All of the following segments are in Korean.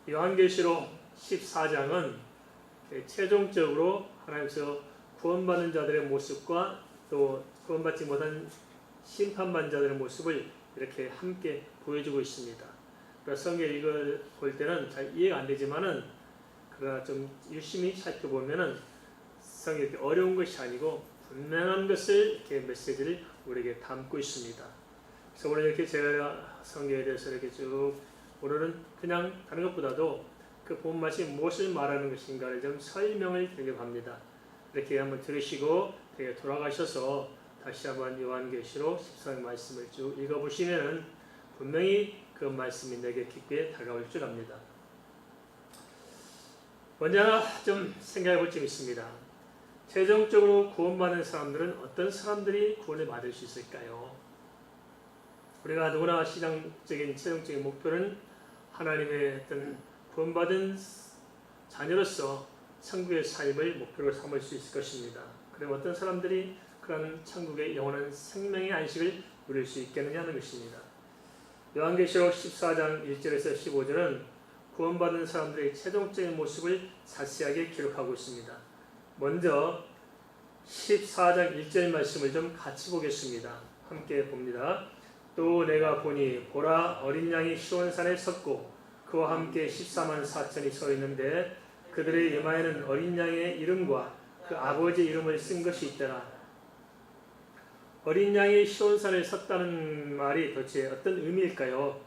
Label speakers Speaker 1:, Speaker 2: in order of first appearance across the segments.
Speaker 1: 요한계시록 14장은 최종적으로 하나님께서 구원받는 자들의 모습과 또 구원받지 못한 심판받는 자들의 모습을 이렇게 함께 보여주고 있습니다. 그래서 성경 이걸 볼 때는 잘 이해가 안 되지만은 그러나 좀 유심히 살펴보면은 성경이 이렇게 어려운 것이 아니고 분명한 것을 이렇게 메시지를 우리에게 담고 있습니다. 그래서 오늘 이렇게 제가 성경에 대해서 이렇게 쭉 오늘은 그냥 다른 것보다도 그 본 말씀이 무엇을 말하는 것인가를 좀 설명을 드리려고 합니다. 이렇게 한번 들으시고 돌아가셔서 다시 한번 요한계시록 14장 말씀을 쭉 읽어보시면 분명히 그 말씀이 내게 깊게 다가올 줄 압니다. 먼저 좀 생각해 볼 점이 있습니다. 최종적으로 구원받는 사람들은 어떤 사람들이 구원을 받을 수 있을까요? 우리가 누구나 신앙적인 최종적인 목표는 하나님의 어떤 구원받은 자녀로서 천국의 삶을 목표로 삼을 수 있을 것입니다. 그럼 어떤 사람들이 그런 천국의 영원한 생명의 안식을 누릴 수 있겠느냐 하는 것입니다. 요한계시록 14장 1절에서 15절은 구원받는 사람들의 최종적인 모습을 자세하게 기록하고 있습니다. 먼저 14장 1절 말씀을 좀 같이 보겠습니다. 함께 봅니다. 또 내가 보니 보라 어린 양이 시온산에 섰고 그와 함께 14만 4천이 서 있는데 그들의 이마에는 어린 양의 이름과 그 아버지의 이름을 쓴 것이 있더라. 어린 양이 시온산에 섰다는 말이 도대체 어떤 의미일까요?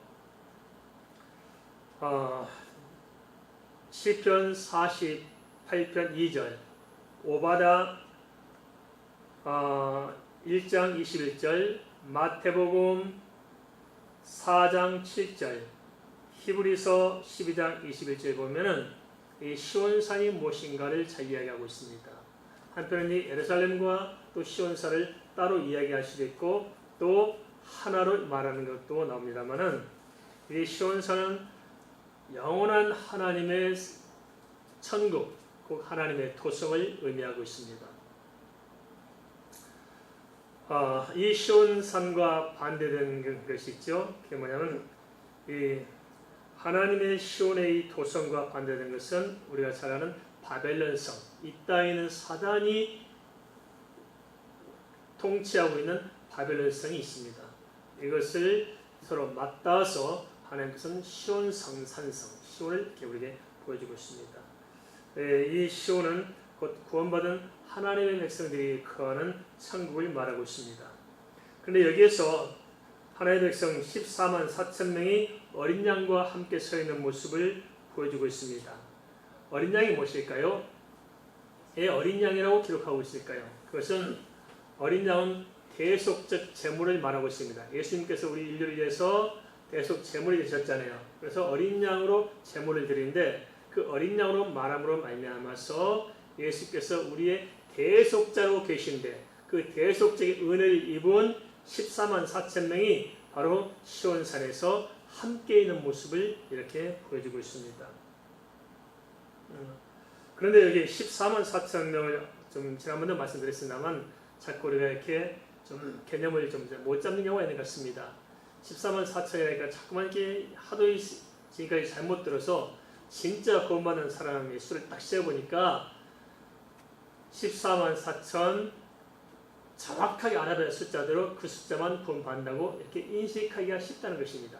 Speaker 1: 시편 48편 2절 오바다 1장 21절 마태복음 4장 7절 히브리서 12장 21절 보면은 이 시온산이 무엇인가를 잘 이야기하고 있습니다. 한편은 이 예루살렘과 또 시온산을 따로 이야기할 수도 있고 또 하나로 말하는 것도 나옵니다만은 이 시온산은 영원한 하나님의 천국, 곧 하나님의 토성을 의미하고 있습니다. 이 시온산과 반대되는 것이 있죠. 그게 뭐냐면 이 하나님의 시온의 도성과 반대된 것은 우리가 잘 아는 바벨론성, 이 땅에는 사단이 통치하고 있는 바벨론성이 있습니다. 이것을 서로 맞닿아서 하나님께서는 시온성, 산성, 시온을 이렇게 우리에게 보여주고 있습니다. 이 시온은 곧 구원받은 하나님의 백성들이 거하는 천국을 말하고 있습니다. 그런데 여기에서 하나님의 백성 14만 4천 명이 어린 양과 함께 서 있는 모습을 보여주고 있습니다. 어린 양이 무엇일까요? 왜 어린 양이라고 기록하고 있을까요? 그것은 어린 양은 대속적 제물을 말하고 있습니다. 예수님께서 우리 인류를 위해서 대속 제물이 되셨잖아요. 그래서 어린 양으로 제물을 드리는데 그 어린 양으로 말함으로 말미암아서 예수께서 우리의 대속자로 계신데 그 대속적인 은혜를 입은 14만 4천 명이 바로 시온산에서 함께 있는 모습을 이렇게 보여주고 있습니다. 그런데 여기 14만 4천 명을 좀 지난번에 말씀드렸습니다만 자꾸 우리가 이렇게 좀 개념을 좀 못 잡는 경우가 있는 것 같습니다. 14만 4천이니까 자꾸만 이렇게 하도 지금까지 잘못 들어서 진짜 구원받는 사람의 수를 딱 세어보니까 14만 4천 정확하게 알아봐야 숫자대로 그 숫자만 구원받는다고 이렇게 인식하기가 쉽다는 것입니다.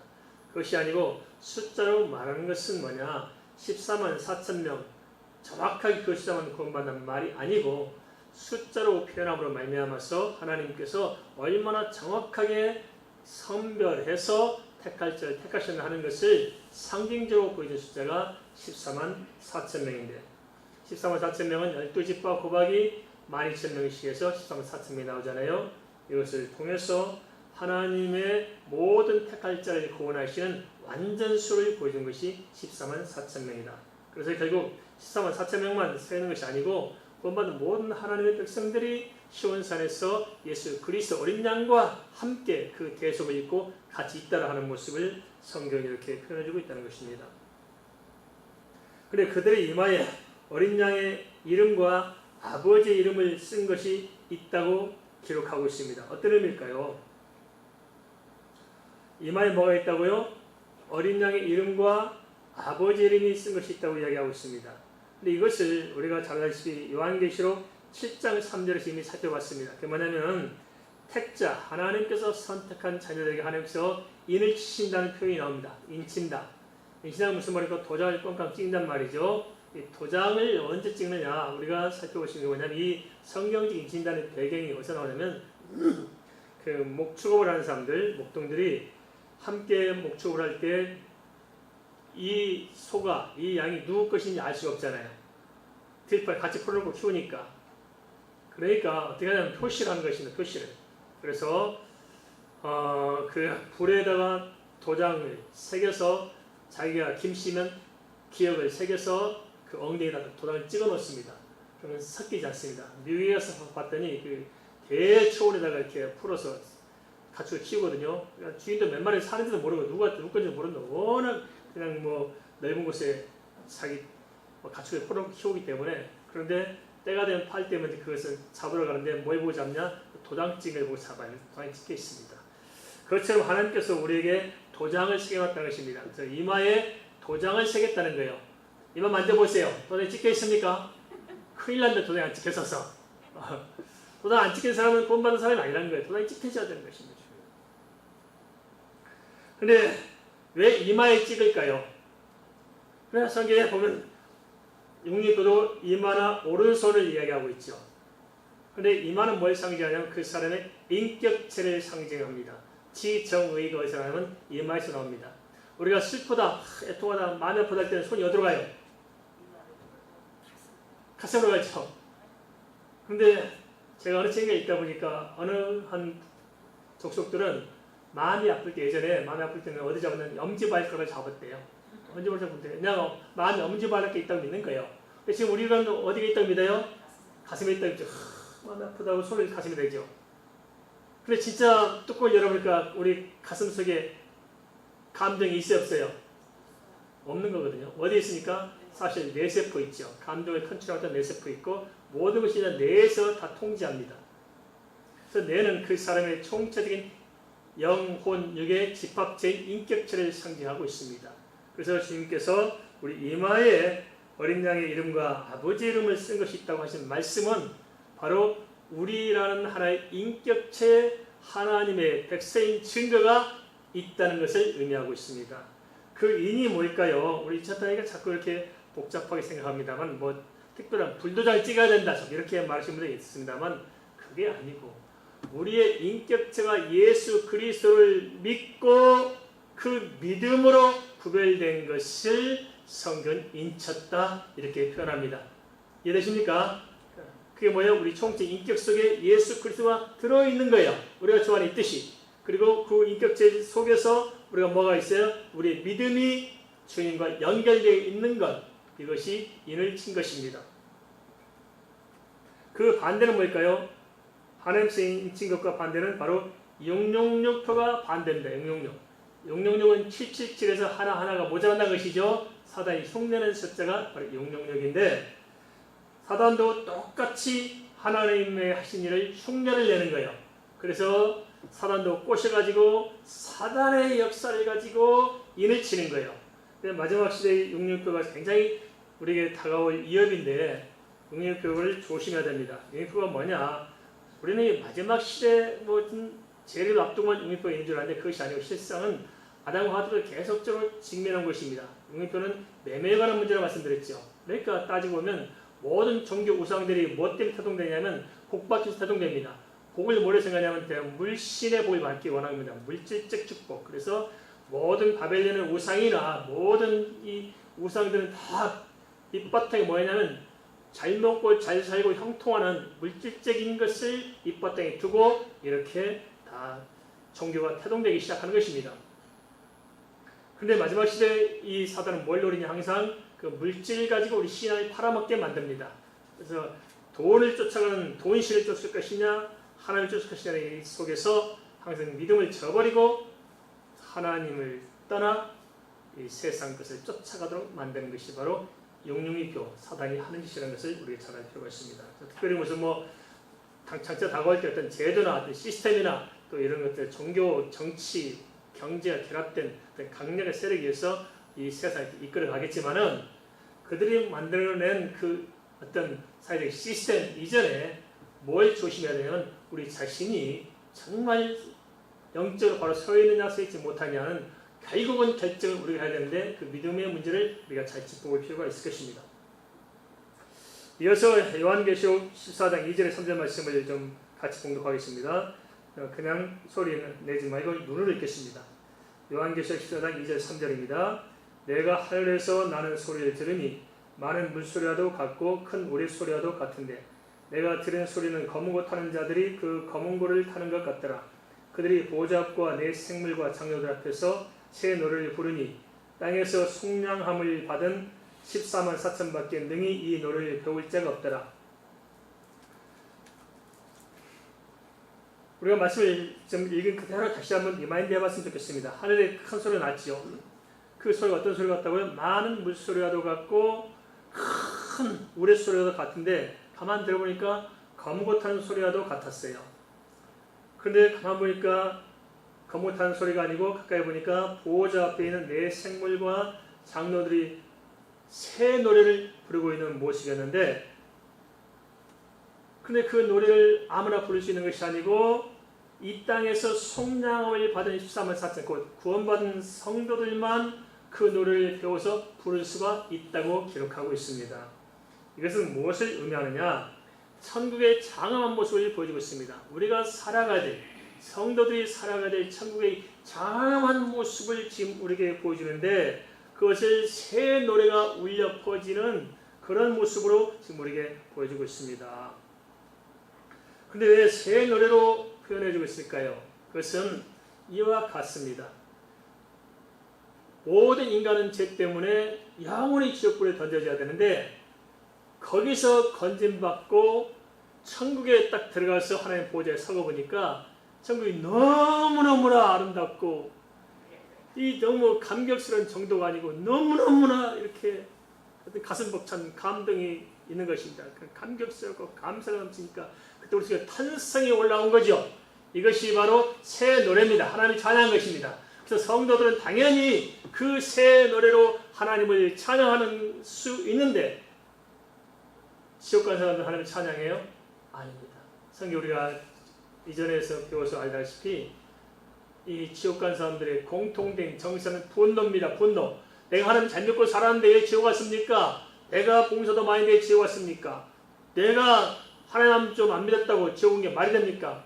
Speaker 1: 그것이 아니고 숫자로 말하는 것은 뭐냐? 14만 4천 명 정확하게 그 숫자만 구원받는 말이 아니고 숫자로 표현함으로 말미암아서 하나님께서 얼마나 정확하게 선별해서 택할 자를 택하셨나 하는 것을 상징적으로 보여준 숫자가 14만 4천 명인데 14만 4천 명은 12집과 곱하기 12,000명씩 해서 14만 4천 명이 나오잖아요. 이것을 통해서 하나님의 모든 택할 자를 구원하시는 완전수를 보여준 것이 14만 4천 명이다. 그래서 결국 14만 4천 명만 세는 것이 아니고 구원받은 모든 하나님의 백성들이 시온산에서 예수 그리스도 어린 양과 함께 그 대속을 입고 같이 있다라 하는 모습을 성경이 이렇게 표현해주고 있다는 것입니다. 그런데 그들의 이마에 어린 양의 이름과 아버지의 이름을 쓴 것이 있다고 기록하고 있습니다. 어떤 의미일까요? 이마에 뭐가 있다고요? 어린 양의 이름과 아버지 이름이 쓴 것이 있다고 이야기하고 있습니다. 근데 이것을 우리가 잘 알다시피 요한계시록 7장 3절에서 이미 살펴봤습니다. 그게 뭐냐면 택자, 하나님께서 선택한 자녀들에게 하나님께서 인을 치신다는 표현이 나옵니다. 인친다. 인친다는 무슨 말이고 도장을 꽝꽝 찍는단 말이죠. 이 도장을 언제 찍느냐 우리가 살펴보시는 게 뭐냐면 이 성경적 인친다는 배경이 어디서 나오냐면 그 목축업을 하는 사람들, 목동들이 함께 목축업을 할 때 이 소가, 이 양이 누구 것인지 알 수가 없잖아요. 들판에 같이 풀어놓고 키우니까. 그러니까 어떻게 하냐면 표시를 하는 것입니다. 표시를. 그래서 그 불에다가 도장을 새겨서 자기가 김씨면 기억을 새겨서 그 엉덩이에다가 도장을 찍어 놓습니다. 그러면 섞이지 않습니다. 미국에 가서 봤더니 그 대초원에다가 이렇게 풀어서 가축을 키우거든요. 그러니까 주인도 몇 마리 사는지도 모르고 누구 건지 모른다. 워낙 그냥 뭐 넓은 곳에 자기 가축을 풀어놓고 키우기 때문에. 그런데 때가 되면 팔 때문에 그것을 잡으러 가는데 뭘 보고 잡냐? 도장찍을 보고 잡아요. 도장이 찍혀 있습니다. 그것처럼 하나님께서 우리에게 도장을 새겨놨다는 것입니다. 그래서 이마에 도장을 새겼다는 거예요. 이마 만져보세요. 도장이 찍혀 있습니까? 큰일 난다. 도장이 안 찍혀서. 도장 안 찍힌 사람은 돈 받는 사람이 아니라는 거예요. 도장이 찍혀져야 되는 것입니다. 근데 왜 이마에 찍을까요? 그래서 성경에 보면 융립도도 이마나 오른손을 이야기하고 있죠. 그런데 이마는 뭘 상징하냐면 그 사람의 인격체를 상징합니다. 지정의가 어디서 나오면 이마에서 나옵니다. 우리가 슬프다, 애통하다, 마음이 아프다 할 때는 손이 어디로 가요? 가슴으로 가죠. 그런데 제가 어느 책에 있다 보니까 어느 한 족속들은 마음이 아플 때, 예전에 마음이 아플 때는 어디 잡았냐면 엄지발가락을 잡았대요. 엄지발가락 잡을 때 그냥 마음이 엄지발가락에 있다고 믿는 거예요. 근데 지금 우리가 어디가 있다고 믿어요? 가슴에 있다고 믿죠. 마음이 아프다고 손을 가슴에 대죠. 근데 진짜 뚜껑을 열어보니까 우리 가슴 속에 감정이 있어요, 없어요? 없는 거거든요. 어디에 있으니까? 사실 뇌세포 있죠. 감정을 컨트롤하던 뇌세포 있고 모든 것이 뇌에서 다 통제합니다. 그래서 뇌는 그 사람의 총체적인 영혼, 육의 집합체인 인격체를 상징하고 있습니다. 그래서 주님께서 우리 이마에 어린 양의 이름과 아버지 이름을 쓴 것이 있다고 하신 말씀은 바로 우리라는 하나의 인격체 하나님의 백성인 증거가 있다는 것을 의미하고 있습니다. 그 인이 뭘까요? 우리 이차타니가 자꾸 이렇게 복잡하게 생각합니다만 뭐 특별한 불도장을 찍어야 된다 이렇게 말하시는 분들이 있습니다만 그게 아니고 우리의 인격체가 예수 그리스도를 믿고 그 믿음으로 구별된 것을 성경은 인쳤다 이렇게 표현합니다. 이해되십니까? 그게 뭐예요? 우리 총체 인격 속에 예수 그리스도가 들어있는 거예요. 우리가 주 안에 있듯이. 그리고 그 인격체 속에서 우리가 뭐가 있어요? 우리의 믿음이 주님과 연결되어 있는 것. 이것이 인을 친 것입니다. 그 반대는 뭘까요? 하나님께서 인친 것과 반대는 바로 666표가 반대입니다. 666은 777에서 하나하나가 모자란다는 것이죠. 사단이 흉내낸 숫자가 바로 666인데 사단도 똑같이 하나님의 하신 일을 흉내를 내는 거예요. 그래서 사단도 꼬셔가지고 사단의 역사를 가지고 인을 치는 거예요. 근데 마지막 시대의 666표가 굉장히 우리에게 다가올 위협인데 666표를 조심해야 됩니다. 666표가 뭐냐? 우리는 마지막 시대 재를 앞두고만 666표가 있는 줄 아는데 그것이 아니고 실상은 아담과 하와를 계속적으로 직면한 것입니다. 666표는 매매에 관한 문제라고 말씀드렸죠. 그러니까 따지고 보면 모든 종교 우상들이 뭐 때문에 태동되냐면 복 받기 위해서 태동됩니다. 복을 뭐로 생각하냐면 물신의 복을 받기 원합니다. 물질적 축복. 그래서 모든 바벨론의 우상이나 모든 이 우상들은 다 밑바탕이 뭐냐면 잘 먹고 잘 살고 형통하는 물질적인 것을 밑바탕에 두고 이렇게 다 종교가 태동되기 시작하는 것입니다. 그런데 마지막 시대에 이 사단은 뭘 노리냐? 항상 그 물질 가지고 우리 신앙을 팔아먹게 만듭니다. 그래서 돈을 쫓아가는 돈신을 쫓을 것이냐 하나님을 쫓을 것이냐 이 속에서 항상 믿음을 저버리고 하나님을 떠나 이 세상 것을 쫓아가도록 만드는 것이 바로 662표 사단이 하는 짓이라는 것을 우리가 잘 알 필요가 있습니다. 특별히 무슨 장차 다가올 때 어떤 제도나 어떤 시스템이나 또 이런 것들 종교, 정치, 경제가 결합된 어떤 강력한 세력에 의해서 이 세상을 이끌어 가겠지만은 그들이 만들어낸 그 어떤 사회적 시스템 이전에 뭘 조심해야 되냐면 우리 자신이 정말 영적으로 바로 서 있느냐 서 있지 못하냐는 결국은 결정을 우리가 해야 되는데 그 믿음의 문제를 우리가 잘 짚어볼 필요가 있을 것입니다. 이어서 요한계시록 14장 2절의 3절 말씀을 좀 같이 봉독하겠습니다. 그냥 소리는 내지 말고 눈으로 읽겠습니다. 요한계시록 14장 2절 3절입니다. 내가 하늘에서 나는 소리를 들으니 많은 물소리와도 같고 큰 우레소리와도 같은데 내가 들은 소리는 검은 고 타는 자들이 그 검은 고를 타는 것 같더라. 그들이 보좌 앞과 내 생물과 장로들 앞에서 새 노래를 부르니 땅에서 속량함을 받은 14만 4천 밖에 능히 이 노래를 배울 자가 없더라. 우리가 말씀을 좀 읽은 그대로 다시 한번 리마인드 해봤으면 좋겠습니다. 하늘에 큰 소리가 났지요. 그 소리가 어떤 소리 같다고요? 많은 물소리와도 같고 큰 우레소리와도 같은데 가만 들어보니까 검고 타는 소리와도 같았어요. 그런데 가만 보니까 검고 타는 소리가 아니고 가까이 보니까 보호자 앞에 있는 네 생물과 장로들이 새 노래를 부르고 있는 모습이었는데 근데 그 노래를 아무나 부를 수 있는 것이 아니고 이 땅에서 속량을 받은 14만 4천 곧 구원받은 성도들만 그 노래를 배워서 부를 수가 있다고 기록하고 있습니다. 이것은 무엇을 의미하느냐? 천국의 장엄한 모습을 보여주고 있습니다. 우리가 살아가야 될 성도들이 살아가야 될 천국의 장엄한 모습을 지금 우리에게 보여주는데 그것을 새 노래가 울려 퍼지는 그런 모습으로 지금 우리에게 보여주고 있습니다. 그런데 왜 새 노래로 표현해주고 있을까요? 그것은 이와 같습니다. 모든 인간은 죄 때문에 영원히 지옥불에 던져져야 되는데 거기서 건짐받고 천국에 딱 들어가서 하나님 보좌에 서고 보니까 천국이 너무너무나 아름답고 이 너무 감격스러운 정도가 아니고 너무너무나 이렇게 가슴 벅찬 감동이 있는 것입니다. 감격스럽고 감사가 넘치니까 그때 우리가 탄성이 올라온 거죠. 이것이 바로 새 노래입니다. 하나님이 찬양한 것입니다. 그래서 성도들은 당연히 그 새 노래로 하나님을 찬양하는 수 있는데 지옥 간 사람들 하나님을 찬양해요? 아닙니다. 성경 우리가 이전에서 배워서 알다시피 이 지옥 간 사람들의 공통된 정서는 분노입니다. 분노. 내가 하나님 잘 믿고 살았는데 왜 지옥 갔습니까? 내가 봉사도 많이 했는데 지옥 갔습니까? 내가 하나님 좀 안 믿었다고 지옥 온 게 말이 됩니까?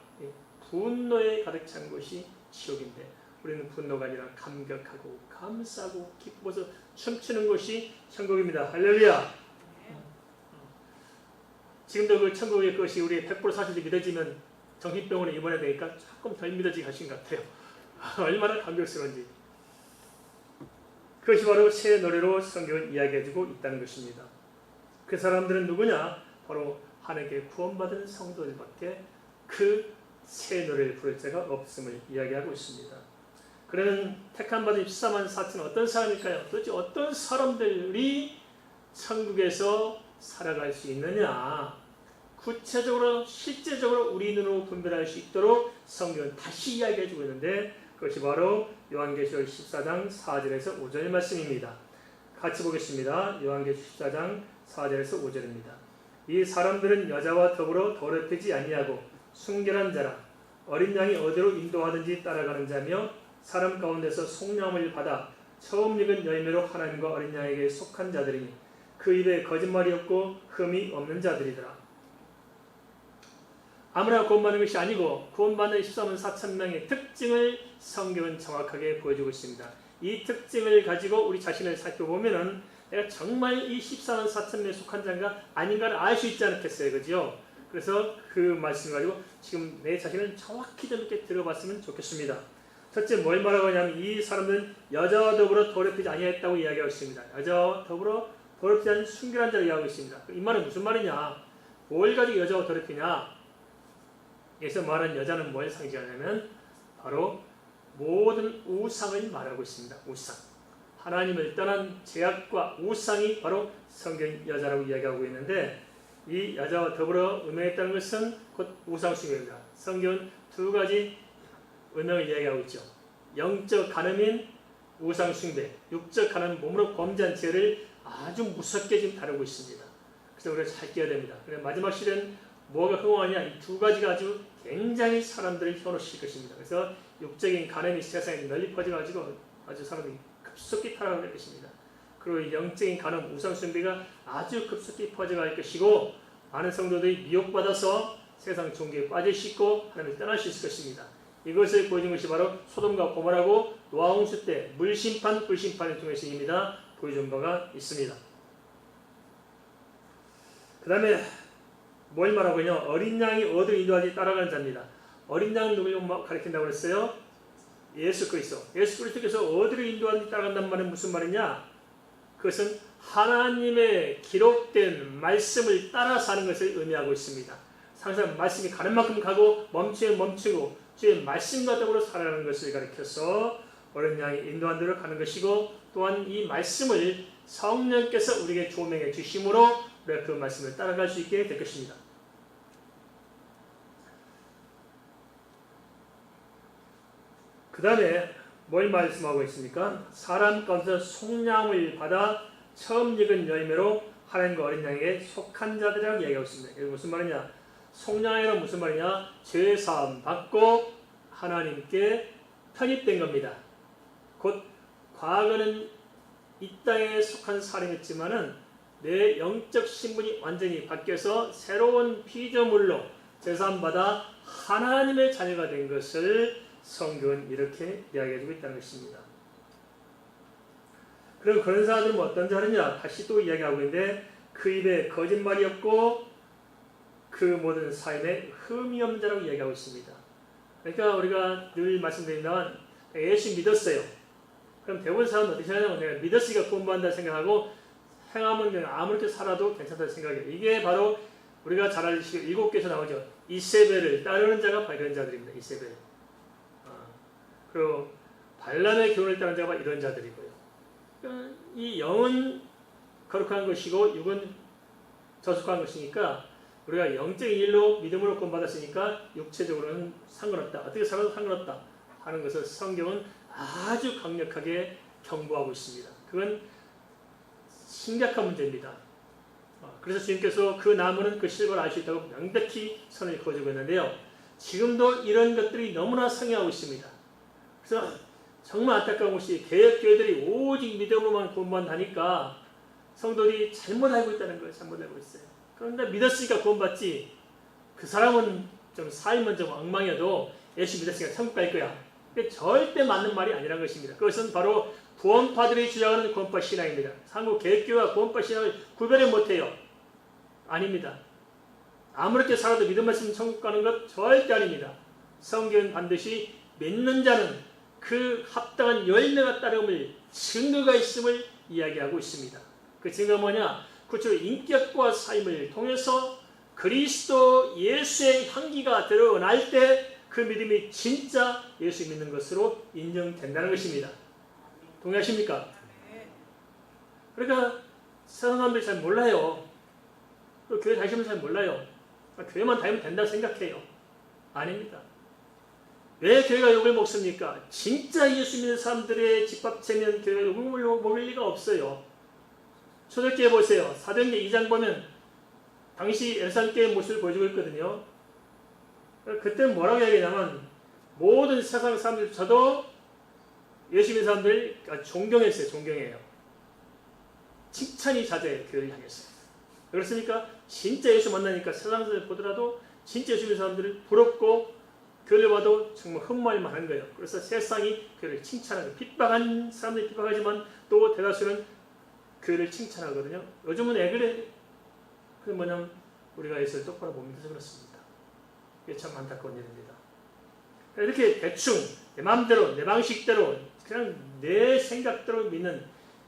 Speaker 1: 분노에 가득 찬 것이 지옥인데 우리는 분노가 아니라 감격하고 감사하고 기뻐서 춤추는 것이 천국입니다. 할렐루야. 지금도 그 천국의 것이 우리 100% 사실이 믿어지면 정신병원에 입원해야 되니까 조금 덜 믿어지게 하신 것 같아요. 얼마나 감격스러운지. 그것이 바로 새 노래로 성경을 이야기해주고 있다는 것입니다. 그 사람들은 누구냐? 바로 하나님께 구원받은 성도들밖에 그 새 노래를 부를 자가 없음을 이야기하고 있습니다. 그러면 택함 받은 14만 4천 어떤 사람일까요? 도대체 어떤 사람들이 천국에서 살아갈 수 있느냐? 구체적으로 실제적으로 우리 눈으로 분별할 수 있도록 성경은 다시 이야기해주고 있는데 그것이 바로 요한계시록 14장 4절에서 5절 말씀입니다. 같이 보겠습니다. 요한계시록 14장 4절에서 5절입니다. 이 사람들은 여자와 더불어 더럽히지 아니하고 순결한 자라 어린 양이 어디로 인도하든지 따라가는 자며 사람 가운데서 속량을 받아 처음 익은 열매로 하나님과 어린 양에게 속한 자들이니 그 입에 거짓말이 없고 흠이 없는 자들이더라. 아무나 구원받는 것이 아니고 구원받는 14만 4천 명의 특징을 성경은 정확하게 보여주고 있습니다. 이 특징을 가지고 우리 자신을 살펴보면은 내가 정말 이 14만 4천 명에 속한 자인가 아닌가를 알 수 있지 않겠어요, 그죠? 그래서 그 말씀을 가지고 지금 내 자신을 정확히 좀 이렇게 들어봤으면 좋겠습니다. 첫째 뭘 말하고 하냐면 이 사람들은 여자와 더불어 더럽히지 아니했다고 이야기하고 있습니다. 여자와 더불어 더럽히지 않은 순결한 자를 이야기하고 있습니다. 이 말은 무슨 말이냐? 뭘 가지고 여자와 더럽히냐? 여기서 말하는 여자는 뭘 상징하냐면 바로 모든 우상을 말하고 있습니다. 우상. 하나님을 떠난 죄악과 우상이 바로 성경 여자라고 이야기하고 있는데 이 여자와 더불어 음행했다는 것은 곧 우상숭배입니다. 성경은 두 가지 음행을 이야기하고 있죠. 영적 간음인 우상 숭배, 육적 간음 몸으로 범죄한 죄를 아주 무섭게 지금 다루고 있습니다. 그래서 우리가 잘 깨야 됩니다. 마지막 시대는 뭐가 흥황하냐, 이 두 가지가 아주 굉장히 사람들을 현혹시킬 것입니다. 그래서 육적인 간음이 세상에 널리 퍼져가지고 아주 사람이 급속히 타락할 것입니다. 그리고 영적인 간음, 우상 숭배가 아주 급속히 퍼져갈 것이고, 많은 성도들이 미혹받아서 세상 종교에 빠지시고 하나님을 떠날 수 있을 것입니다. 이것을 보여준 것이 바로 소돔과 고모라고 노아 홍수 때 물심판, 불심판을 통해서 이미 다 보여준 바가 있습니다. 그 다음에 뭘 말하고 있냐? 어린 양이 어디로 인도하지 따라가는 자입니다. 어린 양은 누구를 가리킨다고 했어요? 예수 그리스도. 예수 그리스도께서 어디로 인도하지 따라간다는 말은 무슨 말이냐? 그것은 하나님의 기록된 말씀을 따라 사는 것을 의미하고 있습니다. 항상 말씀이 가는 만큼 가고 멈추면 멈추고 주의 말씀과 더불어 살아가는 것을 가리켜서 어린 양이 인도한 대로 가는 것이고, 또한 이 말씀을 성령께서 우리에게 조명해 주심으로 우리가 그 말씀을 따라갈 수 있게 될 것입니다. 그 다음에 뭘 말씀하고 있습니까? 사람 가운데서 속량을 받아 처음 익은 열매로 하나님과 어린 양에게 속한 자들이라고 얘기하고 있습니다. 이게 무슨 말이냐? 속량이란 무슨 말이냐? 죄사함 받고 하나님께 편입된 겁니다. 곧 과거는 이 땅에 속한 사람이었지만은 내 영적 신분이 완전히 바뀌어서 새로운 피조물로 죄사함 받아 하나님의 자녀가 된 것을 성경은 이렇게 이야기해주고 있다는 것입니다. 그럼 그런 사람들은 어떤 자느냐? 다시 또 이야기하고 있는데, 그 입에 거짓말이 없고 그 모든 삶에 흠이 없는 자라고 이야기하고 있습니다. 그러니까 우리가 늘 말씀드리면 예수 믿었어요. 그럼 대부분 사람은 어떻게 생각하냐면 내가 믿었으니까 구원받는다 생각하고 행하면 그냥 아무렇게 살아도 괜찮다고 생각해요. 이게 바로 우리가 잘 알시고 7개에서 나오죠. 이세벨을 따르는 자가 바로 이런 자들입니다. 이세벨. 그리고 발람의 교훈을 따르는 자가 바로 이런 자들이고요. 그러니까 이 영은 거룩한 것이고 육은 저속한 것이니까 우리가 영적인 일로 믿음으로 구원받았으니까 육체적으로는 상관없다. 어떻게 살아도 상관없다 하는 것을 성경은 아주 강력하게 경고하고 있습니다. 그건 심각한 문제입니다. 그래서 주님께서 그 나무는 그 실과를 알 수 있다고 명백히 선을 그어주고 있는데요. 지금도 이런 것들이 너무나 성행하고 있습니다. 그래서 정말 안타까운 것이 개혁교회들이 오직 믿음으로만 구원받으니까 성도들이 잘못 알고 있다는 거예요. 잘못 알고 있어요. 그런데 믿었으니까 구원받지, 그 사람은 좀 삶은 좀 엉망이어도 예수 믿었으니까 천국 갈 거야. 그게 절대 맞는 말이 아니라는 것입니다. 그것은 바로 구원파들이 주장하는 구원파 신앙입니다. 한국 개혁교회와 구원파 신앙을 구별을 못해요. 아닙니다. 아무렇게 살아도 믿음 말씀 천국 가는 것 절대 아닙니다. 성경은 반드시 믿는 자는 그 합당한 열매가 따름을 증거가 있음을 이야기하고 있습니다. 그 증거가 뭐냐? 그렇죠. 인격과 삶을 통해서 그리스도 예수의 향기가 드러날 때 그 믿음이 진짜 예수 믿는 것으로 인정된다는 것입니다. 동의하십니까? 그러니까 세상 사람들이 잘 몰라요. 교회 다니시면 잘 몰라요. 교회만 다니면 된다고 생각해요. 아닙니다. 왜 교회가 욕을 먹습니까? 진짜 예수 믿는 사람들의 집합체면 교회가 욕을 먹을 리가 없어요. 초대교회 보세요. 사도행전 2장 보면 당시 예루살렘교회의 모습을 보여주고 있거든요. 그때는 뭐라고 얘기하냐면 모든 세상 사람들, 저도 예수 믿는 사람들 존경했어요. 존경해요. 칭찬이 자제해요. 교회를 향해서. 그렇습니까? 진짜 예수 만나니까 세상 사람들 보더라도 진짜 예수 믿는 사람들을 부럽고 교회를 봐도 정말 흠모할 만한 거예요. 그래서 세상이 교회를 칭찬하고, 핍박한 사람들이 핍박하지만 또 대다수는 교회를 칭찬하거든요. 요즘은 왜 그래? 그게 뭐냐면 우리가 예수를 똑바로 못 믿어서 그렇습니다. 이게 참 안타까운 일입니다. 이렇게 대충 내 마음대로 내 방식대로 그냥 내 생각대로 믿는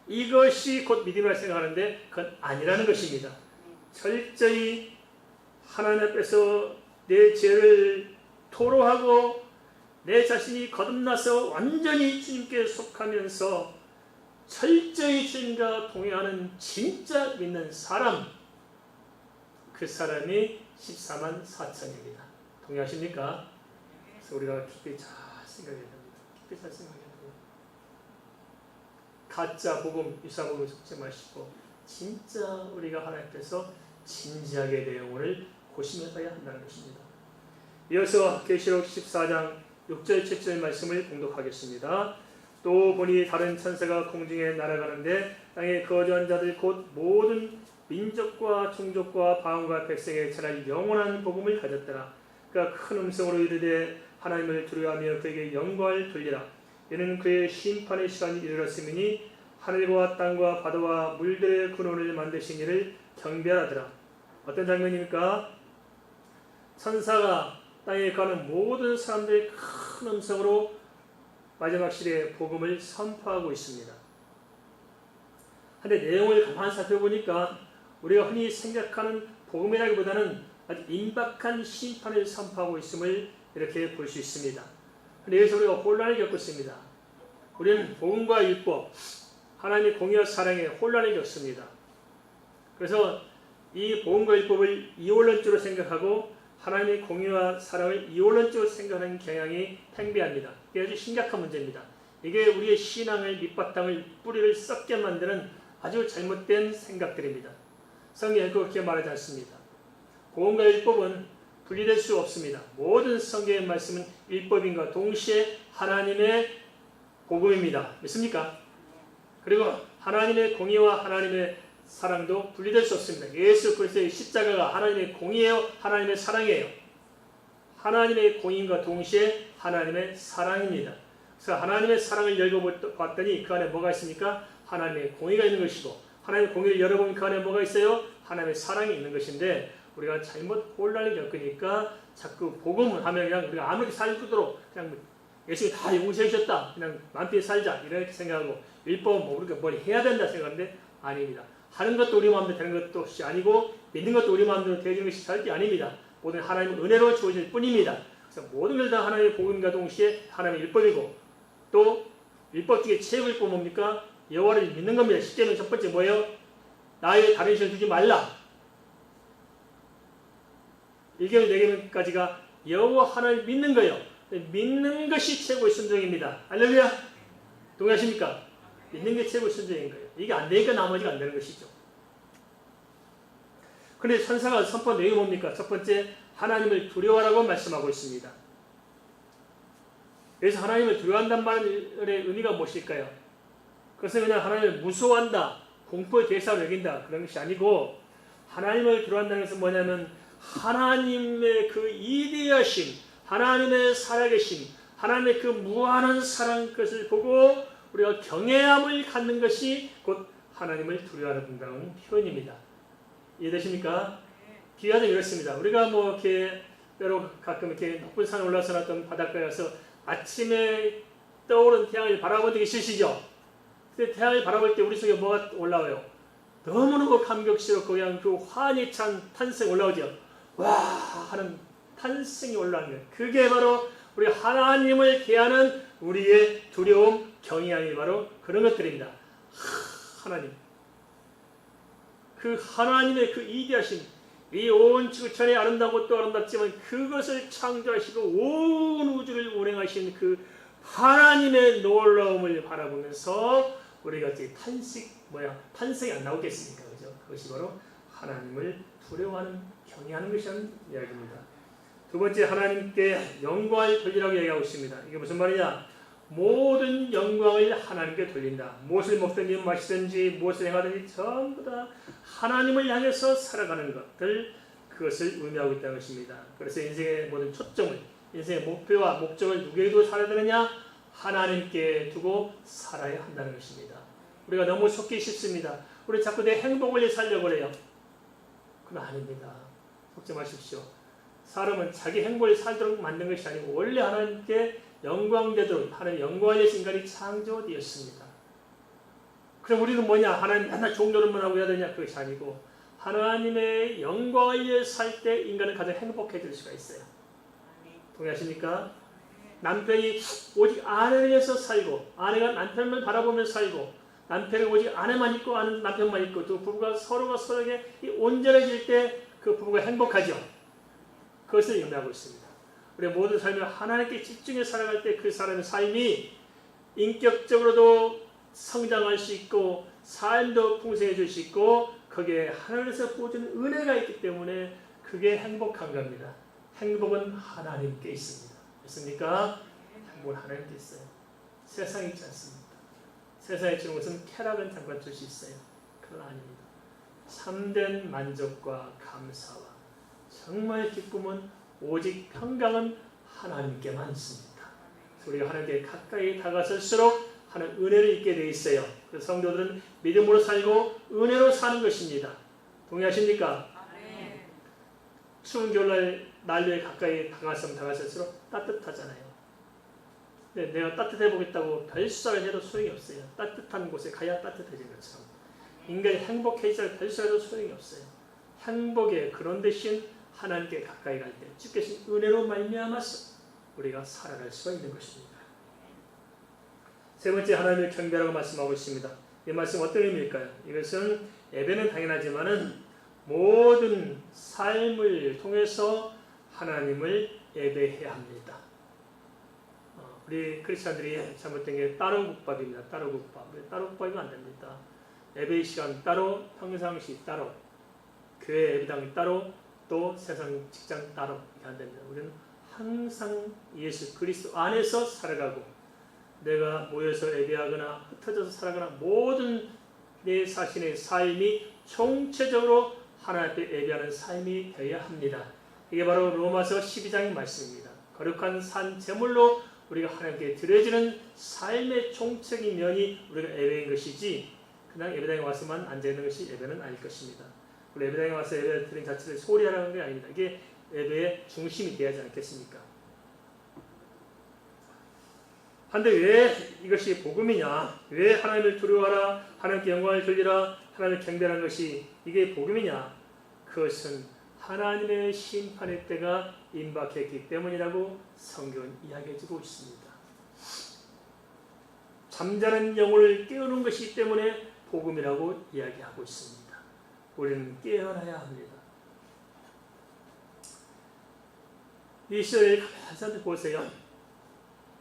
Speaker 1: 이것이 곧 믿음이라고 생각하는데 그건 아니라는 것입니다. 철저히 하나님 앞에서 내 죄를 토로하고 내 자신이 거듭나서 완전히 주님께 속하면서 철저히 주님과 동행하는 진짜 믿는 사람, 그 사람이 14만 4천입니다. 동의하십니까? 그래서 우리가 깊이 잘 생각해야 됩니다. 그렇게 잘 생각해야 돼요. 가짜 복음, 유사복음 속지 마시고 진짜 우리가 하나님 앞에서 진지하게 내용을 고심해봐야 한다는 것입니다. 이어서 계시록 14장 6절 7절 말씀을 봉독하겠습니다. 또 보니 다른 천사가 공중에 날아가는데 땅에 거주한 자들 곧 모든 민족과 종족과 방언과 백성의 차라리 영원한 복음을 가졌더라. 그가 큰 음성으로 이르되 하나님을 두려워하며 그에게 영광을 돌리라. 이는 그의 심판의 시간이 이르렀음이니 하늘과 땅과 바다와 물들의 근원을 만드신 이를 경배하더라. 어떤 장면입니까? 천사가 땅에 가는 모든 사람들의 큰 음성으로 마지막 시대의 복음을 선포하고 있습니다. 그런데 내용을 가만히 살펴보니까 우리가 흔히 생각하는 복음이라기보다는 아주 임박한 심판을 선포하고 있음을 이렇게 볼 수 있습니다. 그런데 여기서 우리가 혼란을 겪고 있습니다. 우리는 복음과 율법, 하나님의 공의와 사랑에 혼란을 겪습니다. 그래서 이 복음과 율법을 이원론적으로 생각하고 하나님의 공의와 사랑을 이원론적으로 생각하는 경향이 팽배합니다. 이게 아주 심각한 문제입니다. 이게 우리의 신앙을 밑바탕을 뿌리를 썩게 만드는 아주 잘못된 생각들입니다. 성경에 그렇게 말하지 않습니다. 복음과 율법은 분리될 수 없습니다. 모든 성경의 말씀은 율법인과 동시에 하나님의 복음입니다. 믿습니까? 그리고 하나님의 공의와 하나님의 사랑도 분리될 수 없습니다. 예수 그리스도의 십자가가 하나님의 공의예요, 하나님의 사랑이에요. 하나님의 공의과 동시에 하나님의 사랑입니다. 그래서 하나님의 사랑을 열어봤더니 그 안에 뭐가 있습니까? 하나님의 공의가 있는 것이고, 하나님의 공의를 열어보면 그 안에 뭐가 있어요? 하나님의 사랑이 있는 것인데, 우리가 잘못 혼란을 겪으니까 자꾸 복음을 하면 그냥 우리가 아무리 살도록 그냥 예수님이 다 용서해 주셨다, 그냥 마음 편히 살자 이렇게 생각하고, 율법은 뭐 우리가 뭘 해야 된다 생각하는데 아닙니다. 하는 것도 우리 마음대로 되는 것도 아니고, 믿는 것도 우리 마음대로 되는 것이 절대 아닙니다. 모든 하나님의 은혜로 주어질 뿐입니다. 그래서 모든 걸 다 하나님의 복음과 동시에 하나님의 율법이고, 또 율법 중에 최고 율법 뭡니까? 여호와를 믿는 겁니다. 10계명 첫 번째 뭐예요? 나의 다른 신을 두지 말라. 1계명 4계명까지가 여호와 하나님을 믿는 거예요. 믿는 것이 최고의 순종입니다. 할렐루야. 동의하십니까? 믿는 게 최고의 순종인 거예요. 이게 안 되니까 나머지가 안 되는 것이죠. 그런데 천사가 선포한 내용이 뭡니까? 첫 번째, 하나님을 두려워하라고 말씀하고 있습니다. 그래서 하나님을 두려워한다는 말의 의미가 무엇일까요? 그것은 그냥 하나님을 무서워한다, 공포의 대상으로 여긴다, 그런 것이 아니고, 하나님을 두려워한다는 것은 뭐냐면 하나님의 그 이대하심, 하나님의 살아계심, 하나님의 그 무한한 사랑, 것을 보고 우리가 경외함을 갖는 것이 곧 하나님을 두려워한다는 표현입니다. 이해되십니까? 비유하자면 이렇습니다. 우리가 뭐 이렇게 때로 가끔 이렇게 높은 산에 올라서 어떤 바닷가에 가서 아침에 떠오른 태양을 바라보는 게 싫으시죠? 근데 태양을 바라볼 때 우리 속에 뭐가 올라와요? 너무너무 감격스럽고 그냥 그 환히 찬 탄성이 올라오죠. 와 하는 탄성이 올라오는 거예요. 그게 바로 우리 하나님을 대하는 우리의 두려움, 경외함이 바로 그런 것들입니다. 하나님, 그 하나님의 그 이대하심, 이 온 지구촌이 아름다운 것도 아름답지만 그것을 창조하시고 온 우주를 운행하신 그 하나님의 놀라움을 바라보면서 우리가 이제 탄성이 안 나오겠습니까? 그죠? 그것이 바로 하나님을 두려워하는, 경외하는 것이라는 이야기입니다. 두 번째, 하나님께 영광을 돌리라고 얘기하고 있습니다. 이게 무슨 말이냐? 모든 영광을 하나님께 돌린다. 무엇을 먹든지 마시든지 무엇을 행하든지 전부 다 하나님을 향해서 살아가는 것들, 그것을 의미하고 있다는 것입니다. 그래서 인생의 모든 초점을, 인생의 목표와 목적을 누구에게 두고 살아야 되느냐? 하나님께 두고 살아야 한다는 것입니다. 우리가 너무 속기 쉽습니다. 우리 자꾸 내 행복을 위해 살려고 그래요. 그건 아닙니다. 속지 마십시오. 사람은 자기 행복을 살도록 만든 것이 아니고 원래 하나님께 영광되도록 하나님 영광을 위해서 인간이 창조되었습니다. 그럼 우리는 뭐냐? 하나님 맨날 종노릇만 하고 해야 되냐? 그것이 아니고 하나님의 영광을 위해서 살 때 인간은 가장 행복해질 수가 있어요. 동의하십니까? 남편이 오직 아내를 위해서 살고, 아내가 남편을 바라보면서 살고, 남편이 오직 아내만 있고 남편만 있고, 두 부부가 서로가 서로에게 온전해질 때 그 부부가 행복하죠. 그것을 의미하고 있습니다. 우리 모든 삶을 하나님께 집중해 살아갈 때 그 사람의 삶이 인격적으로도 성장할 수 있고 삶도 풍성해질 수 있고 거기에 하나님께서 부어주는 은혜가 있기 때문에 그게 행복한 겁니다. 행복은 하나님께 있습니다. 됐습니까? 행복은 하나님께 있어요. 세상에 있지 않습니다. 세상에 주는 것은 쾌락은 잠깐 줄 수 있어요. 그건 아닙니다. 참된 만족과 감사와 정말 기쁨은 오직 평강은 하나님께만 있습니다. 우리가 하나님께 가까이 다가설수록 하는 은혜를 잊게 되어 있어요. 그래서 성도들은 믿음으로 살고 은혜로 사는 것입니다. 동의하십니까? 네. 추운 겨울날 난로에 가까이 다가설수록 따뜻하잖아요. 네, 내가 따뜻해 보겠다고 별수를 해도 소용이 없어요. 따뜻한 곳에 가야 따뜻해진 것처럼 인간이 행복해질 별수를 해도 소용이 없어요. 행복의 그런 대신 하나님께 가까이 갈 때 주께서 은혜로 말미암아서 우리가 살아갈 수가 있는 것입니다. 세 번째, 하나님을 경배하라고 말씀하고 있습니다. 이 말씀 어떤 의미일까요? 이것은 예배는 당연하지만은 모든 삶을 통해서 하나님을 예배해야 합니다. 우리 크리스찬들이 잘못된 게 따로국밥입니다. 따로국밥. 따로국밥이면 안 됩니다. 예배 시간 따로, 평상시 따로, 교회 예배당 따로, 또 세상 직장 따로 이렇게 안 됩니다. 우리는 항상 예수 그리스도 안에서 살아가고 내가 모여서 예배하거나 흩어져서 살아가나 모든 내 자신의 삶이 총체적으로 하나님 앞에 예배하는 삶이 되어야 합니다. 이게 바로 로마서 12장의 말씀입니다. 거룩한 산 제물로 우리가 하나님께 드려지는 삶의 총체적인 면이 우리가 예배인 것이지 그냥 예배당에 와서만 앉아있는 것이 예배는 아닐 것입니다. 우리 예배당에 와서 예배 드리는 자체를 소홀히 하라는 게 아닙니다. 이게 예배의 중심이 되어야 하지 않겠습니까? 한데 왜 이것이 복음이냐? 왜 하나님을 두려워하라, 하나님께 영광을 돌리라, 하나님을 경배하는 것이 이게 복음이냐? 그것은 하나님의 심판의 때가 임박했기 때문이라고 성경은 이야기해주고 있습니다. 잠자는 영혼을 깨우는 것이기 때문에 복음이라고 이야기하고 있습니다. 우리는 깨어나야 합니다. 이 시대에 가만히 보세요.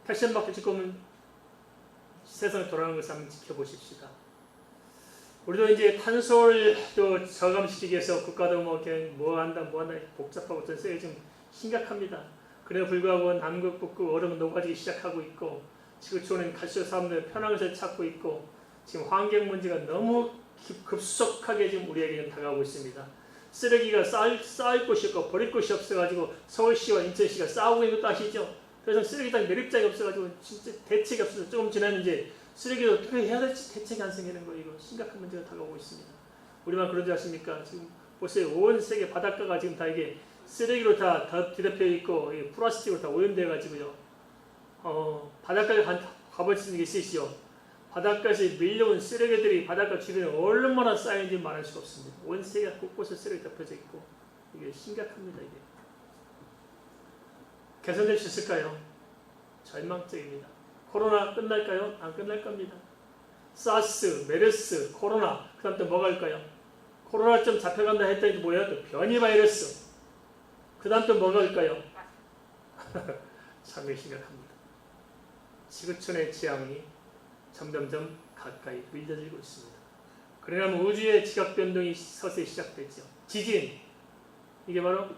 Speaker 1: 패션밖에 지금 세상을 돌아가는 것을 한번 지켜보십시다. 우리도 이제 탄소를 또 저감시키기 위해서 국가도 뭐 한다 복잡하고 전 세계 좀 심각합니다. 그래도 불구하고 남극, 북극 얼음은 녹아지기 시작하고 있고 지구촌은 갈수록 사람들 편한 것을 찾고 있고 지금 환경 문제가 너무 급속하게 지금 우리에게 다가오고 있습니다. 쓰레기가 쌓일 곳이 없고 버릴 곳이 없어가지고 서울시와 인천시가 싸우고 있는 것도 아시죠? 그래서 쓰레기장 매립장이 없어가지고 진짜 대책이 없어서 조금 지나면 이제 쓰레기를 어떻게 해야 될지 대책이 안 생기는 거 이거 심각한 문제가 다가오고 있습니다. 우리만 그런 줄 아십니까? 지금 보세요. 온 세계 바닷가가 지금 다 이게 쓰레기로 다 뒤덮여 있고 플라스틱으로 다 오염돼가지고요. 바닷가에 가보신 게 있으시죠? 바닷가에서 밀려온 쓰레기들이 바닷가 주변에 얼마나 쌓여있는지 말할 수가 없습니다. 온 세계 곳곳에 쓰레기 덮여져 있고 이게 심각합니다. 이게 개선될 수 있을까요? 절망적입니다. 코로나 끝날까요? 안 끝날 겁니다. 사스, 메르스, 코로나 그 다음 또 뭐가 할까요? 코로나 좀 잡혀간다 했더니 뭐예요? 또 변이 바이러스 그 다음 또 뭐가 할까요? 참 심각합니다. 지구촌의 지향이 점점점 가까이 밀려들고 있습니다. 그러나 우주의 지각 변동이 서서히 시작됐죠. 지진 이게 바로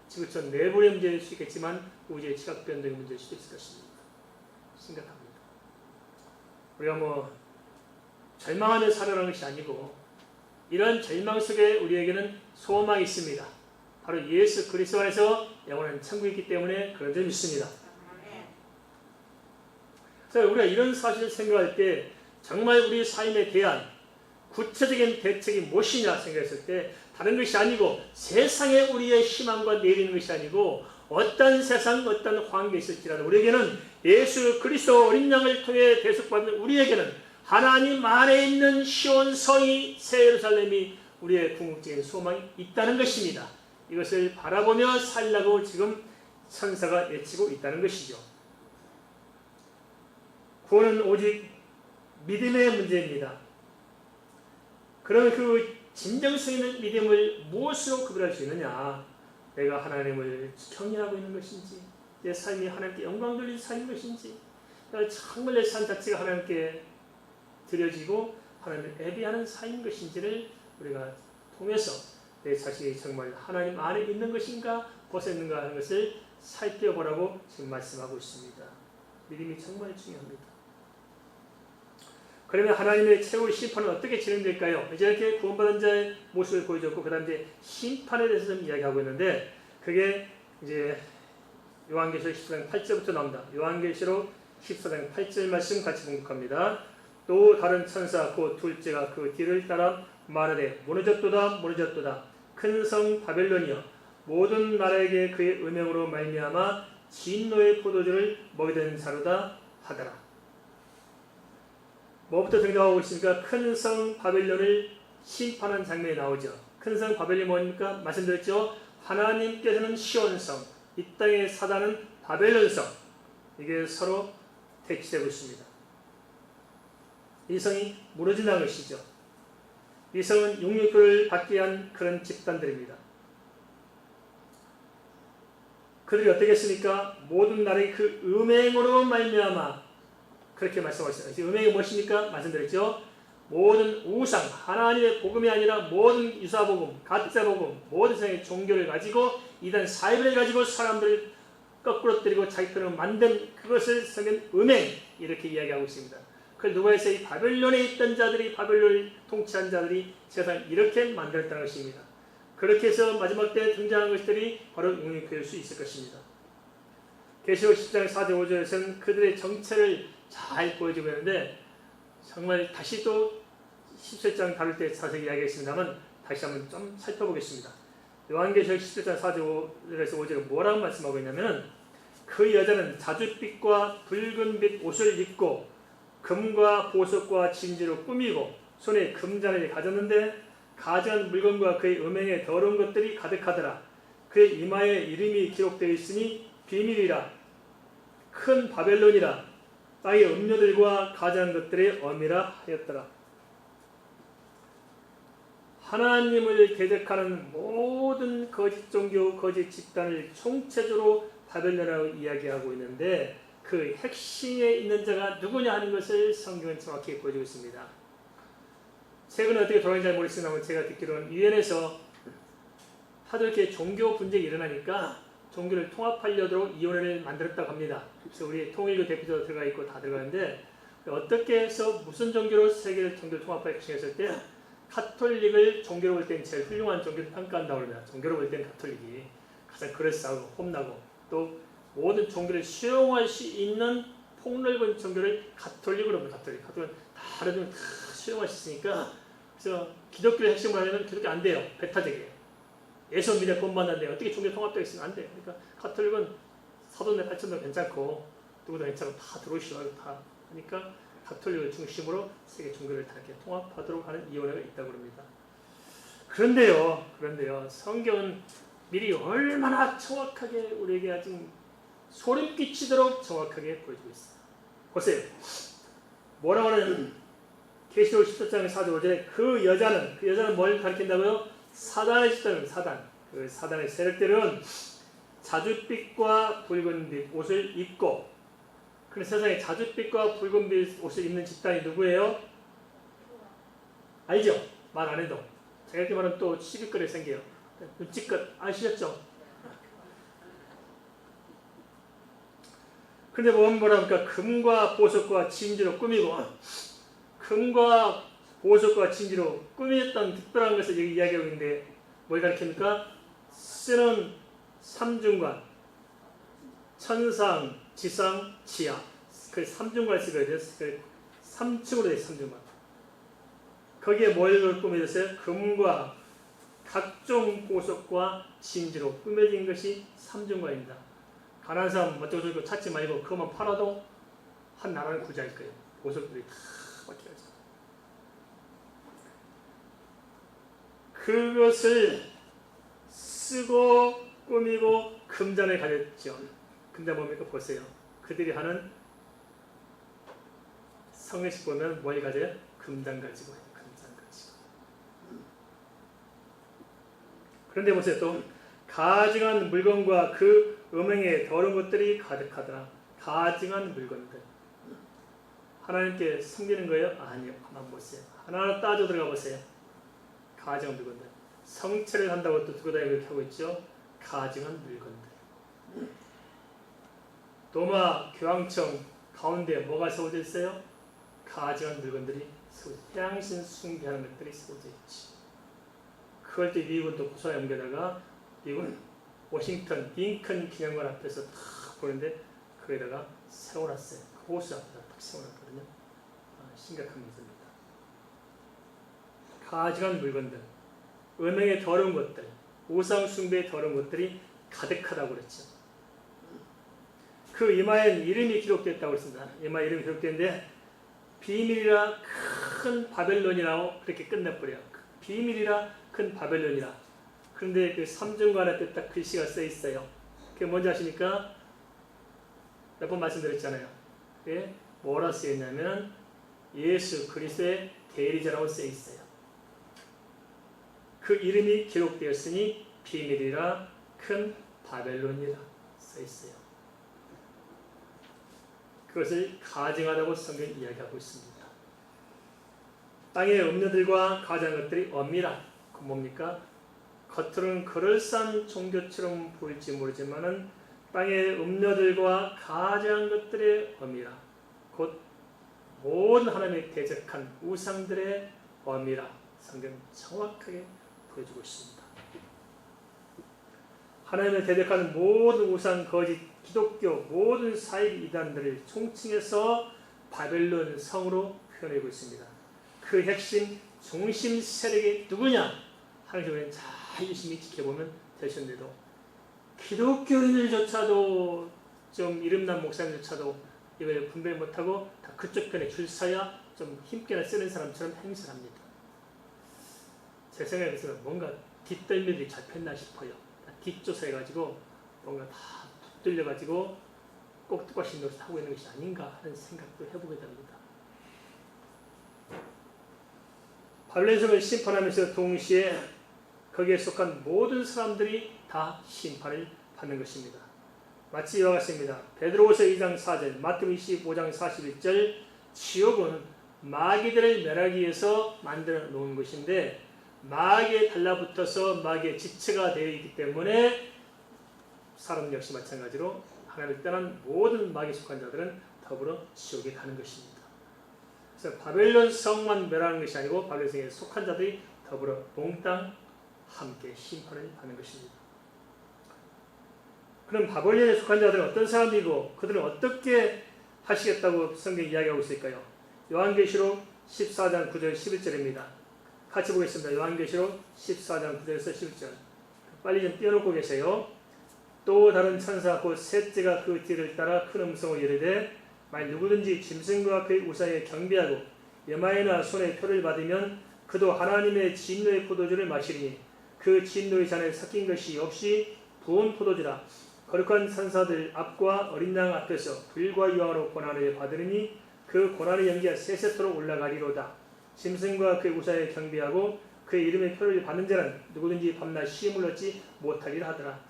Speaker 1: 지구촌 내부의 문제일 수 있겠지만 우주의 지각 변동의 문제일 수도 있을 것입니다. 심각합니다. 우리가 절망하며 살아가는 것이 아니고 이런 절망 속에 우리에게는 소망이 있습니다. 바로 예수 그리스도 안에서 영원한 천국이 있기 때문에 그런 점 있습니다. 그래서 우리가 이런 사실을 생각할 때 정말 우리 삶에 대한 구체적인 대책이 무엇이냐 생각했을 때 다른 것이 아니고 세상에 우리의 희망과 내리는 것이 아니고 어떤 세상 어떤 환경에 있을지라도 우리에게는 예수 그리스도 어린 양을 통해 대속받는 우리에게는 하나님 안에 있는 시온 성이 새 예루살렘이 우리의 궁극적인 소망이 있다는 것입니다. 이것을 바라보며 살라고 지금 천사가 외치고 있다는 것이죠. 구원은 오직 믿음의 문제입니다. 그러면 그 진정성 있는 믿음을 무엇으로 구별할 수 있느냐? 내가 하나님을 경외하고 있는 것인지, 내 삶이 하나님께 영광 돌리는 삶인 것인지, 정말 내 삶 자체가 하나님께 드려지고 하나님을 예배하는 삶인 것인지를 우리가 통해서 내 자신이 정말 하나님 안에 있는 것인가 벗어있는가 하는 것을 살펴보라고 지금 말씀하고 있습니다. 믿음이 정말 중요합니다. 그러면 하나님의 최후의 심판은 어떻게 진행될까요? 이제 이렇게 구원받은 자의 모습을 보여줬고 그 다음 이제 심판에 대해서 좀 이야기하고 있는데 그게 이제 요한계시록 14장 8절부터 나옵니다. 요한계시록 14장 8절 말씀 같이 공독합니다. 또 다른 천사 곧 둘째가 그 뒤를 따라 말하되 무너졌도다 무너졌도다 큰 성 바벨론이여 모든 나라에게 그의 음행으로 말미암아 진노의 포도주를 먹이던 자로다 하더라. 뭐부터 등장하고 있습니까? 큰 성 바벨론을 심판한 장면이 나오죠. 큰 성 바벨론이 뭡니까? 말씀드렸죠. 하나님께서는 시온성, 이 땅의 사단은 바벨론성, 이게 서로 대치되고 있습니다. 이 성이 무너진다는 것이죠. 이 성은 용육교를 받게 한 그런 집단들입니다. 그들이 어떻게 했습니까? 모든 나라의 그 음행으로 말미암아 그렇게 말씀하셨어요. 음행이 무엇입니까? 말씀드렸죠. 모든 우상, 하나님의 복음이 아니라 모든 유사복음, 가짜복음, 모든 세상의 종교를 가지고 이단 사이비를 가지고 사람들을 거꾸로 때리고 자기 편으로 만든 그것을 성경 음행 이렇게 이야기하고 있습니다. 그걸 누가 해서 이 바벨론에 있던 자들이 바벨론을 통치한 자들이 세상을 이렇게 만들었다는 것입니다. 그렇게 해서 마지막 때 등장한 것들이 바로 용익될 수 있을 것입니다. 계시록 10장 4절 5절에서는 그들의 정체를 잘 보여주고 있는데 정말 다시 또 17장 다룰 때 자세히 이야기했습니다만 다시 한번 좀 살펴보겠습니다. 요한계시록 17장 4절에서 5절은 뭐라고 말씀하고 있냐면 그 여자는 자줏빛과 붉은 빛 옷을 입고 금과 보석과 진주로 꾸미고 손에 금잔을 가졌는데 가져간 물건과 그의 음행에 더러운 것들이 가득하더라. 그의 이마에 이름이 기록되어 있으니 비밀이라 큰 바벨론이라 땅의 음료들과 가져간 것들의 어미라 하였더라. 하나님을 대적하는 모든 거짓 종교, 거짓 집단을 총체적으로 바벨론이라고 이야기하고 있는데 그 핵심에 있는 자가 누구냐 하는 것을 성경은 정확히 보여주고 있습니다. 최근에 어떻게 돌아가는지 잘 모르겠습니다만 제가 듣기로는 유엔에서 하도 이렇게 종교 분쟁이 일어나니까 종교를 통합하려고 위원회를 만들었다고 합니다. 그래서 우리 통일교 대표도 들어가 있고 다 들어가는데 어떻게 해서 무슨 종교로 세계를 종교를 통합할 것인가 했을 때 카톨릭을 종교로 볼 때는 제일 훌륭한 종교를 평가한다고 합니다. 종교로 볼 때는 카톨릭이 가장 그럴싸하고 험나고 또 모든 종교를 수용할 수 있는 폭넓은 종교를 가톨릭으로 봅니다. 가톨릭은 다른 다 수용할 수 있으니까 그래서 기독교의 핵심을 하려면 기독교 안 돼요. 배타적이에요. 예수 믿어 본받는데 어떻게 종교 통합되어 있으면 안 돼요. 그러니까 가톨릭은 사도네 8천도 괜찮고 누구도 괜찮고 다 들어오시고 다 하니까 가톨릭을 중심으로 세계 종교를 다 이렇게 통합하도록 하는 위원회가 있다고 합니다. 그런데요. 성경은 미리 얼마나 정확하게 우리에게 아주 소름 끼치도록 정확하게 보여주고 있어요. 보세요. 뭐라고 하는 계시록 14장 4절 5절에 그 여자는 뭘 가리킨다고요? 사단의 집단은 사단. 그 사단의 세력들은 자줏빛과 붉은 빛 옷을 입고 그런 세상에 자줏빛과 붉은 빛 옷을 입는 집단이 누구예요? 알죠? 말 안 해도. 제가 이렇게 말하면 또 시비거리 생겨요. 눈치껏 아시겠죠? 근데 뭐랍니까? 금과 보석과 진주로 꾸미고 금과 보석과 진주로 꾸몄던 특별한 것을 여기 이야기하고 있는데 뭘 가리킵니까? 쓰는 삼중관, 천상, 지상, 지하 그 삼중관을 쓰게 돼요. 그 3층으로 된 삼중관. 거기에 뭘 꾸며졌어요? 금과 각종 보석과 진주로 꾸며진 것이 삼중관입니다. 가난한 사람 어쩌고저쩌고 찾지 말고 그것만 팔아도 한 나라를 구제할 거예요. 보석들이 다 막혀있어요. 그것을 쓰고 꾸미고 금잔을 가졌죠. 근데 뭡니까? 보세요. 그들이 하는 성회식 보면 뭘 가져요? 금잔 가지고 해요. 금잔 가지고. 그런데 보세요. 또 가증한 물건과 그 음행에 더러운 것들이 가득하더라. 가증한 물건들. 하나님께 섬기는 거예요? 아니요. 한번 보세요. 하나하나 따져 들어가 보세요. 가증한 물건들. 성체를 한다고 또 두고 다니고 하고 있죠. 가증한 물건들. 도마 교황청 가운데 뭐가 세워져 있어요? 가증한 물건들이 세워져 있어요. 태양신 숭배하는 것들이 세워져 있지. 그걸 또 미국은 또 고소하 연결다가 미국은 워싱턴 링컨 기념관 앞에서 탁 보는데 거기다가 세워놨어요. 그 호수 앞에다 딱 세워놨거든요. 심각한 문제입니다. 가증한 물건들, 음행의 더러운 것들, 우상 숭배의 더러운 것들이 가득하다고 그랬죠. 그 이마에는 이름이 기록되었다고 했습니다. 이마에 이름이 기록되는데 비밀이라 큰 바벨론이라고 그렇게 끝내버려요. 비밀이라 큰 바벨론이라. 그런데 그 삼중관 앞에 딱 글씨가 써 있어요. 그게 뭔지 아십니까? 몇 번 말씀드렸잖아요. 그게 뭐라 써 있냐면 예수 그리스도의 대리자라고 써 있어요. 그 이름이 기록되었으니 비밀이라 큰 바벨론이라 써 있어요. 그것을 가증하다고 성경이 이야기하고 있습니다. 땅의 음료들과 가증한 것들이 엄밀한 그 뭡니까? 겉으로는 그럴싸한 종교처럼 보일지 모르지만은 땅의 음료들과 가증한 것들의 엄밀한 곧 모든 하나님의 대적한 우상들의 엄밀한 성경은 정확하게 보여주고 있습니다. 하나님을 대적하는 모든 우상 거짓 기독교 모든 사입 이단들을 총칭해서 바벨론 성으로 표현하고 있습니다. 그 핵심 중심 세력이 누구냐? 하나님은 잘 열심히 지켜보면 되셨는데도 기독교인들조차도 좀 이름난 목사님조차도 이걸 분별 못하고 다 그쪽 편에 줄 서야 좀 힘께나 쓰는 사람처럼 행세를 합니다. 제 생각에서는 뭔가 뒷덜미들이 잡혔나 싶어요. 뒷조사해가지고 뭔가 다 붙들려가지고 꼭두각시 노릇을 하고 있는 것이 아닌가 하는 생각도 해보게 됩니다. 바벨론성을 심판하면서 동시에 거기에 속한 모든 사람들이 다 심판을 받는 것입니다. 마치 이와 같습니다. 베드로후서 2장 4절, 마태복음 25장 41절, 지옥은 마귀들을 멸하기 위해서 만들어 놓은 것인데 마귀에 달라붙어서 마귀의 지체가 되어 있기 때문에 사람 역시 마찬가지로 하나님을 떠난 모든 마귀에 속한 자들은 더불어 지옥에 가는 것입니다. 그래서 바벨론 성만 멸하는 것이 아니고 바벨론 성에 속한 자들이 더불어 몽땅 함께 심판을 받는 것입니다. 그럼 바벨론에 속한 자들은 어떤 사람이고 그들은 어떻게 하시겠다고 성경이 이야기하고 있을까요? 요한계시록 14장 9절 11절입니다. 같이 보겠습니다. 요한계시록 14장 9절에서 11절. 빨리 좀 띄워놓고 계세요. 또 다른 천사 곧 셋째가 그 뒤를 따라 큰 음성으로 이르되 만일 누구든지 짐승과 그의 우상에 경배하고 여마에나 손에 표를 받으면 그도 하나님의 진노의 포도주를 마시리니 그 진노의 잔에 섞인 것이 없이 부은 포도주라. 거룩한 천사들 앞과 어린 양 앞에서 불과 유황으로 고난을 받으리니 그 고난의 연기가 세세토록 올라가리로다. 짐승과 그의 우상에 경배하고 그의 이름의 표를 받는 자는 누구든지 밤낮 시험을 얻지 못하리라 하더라.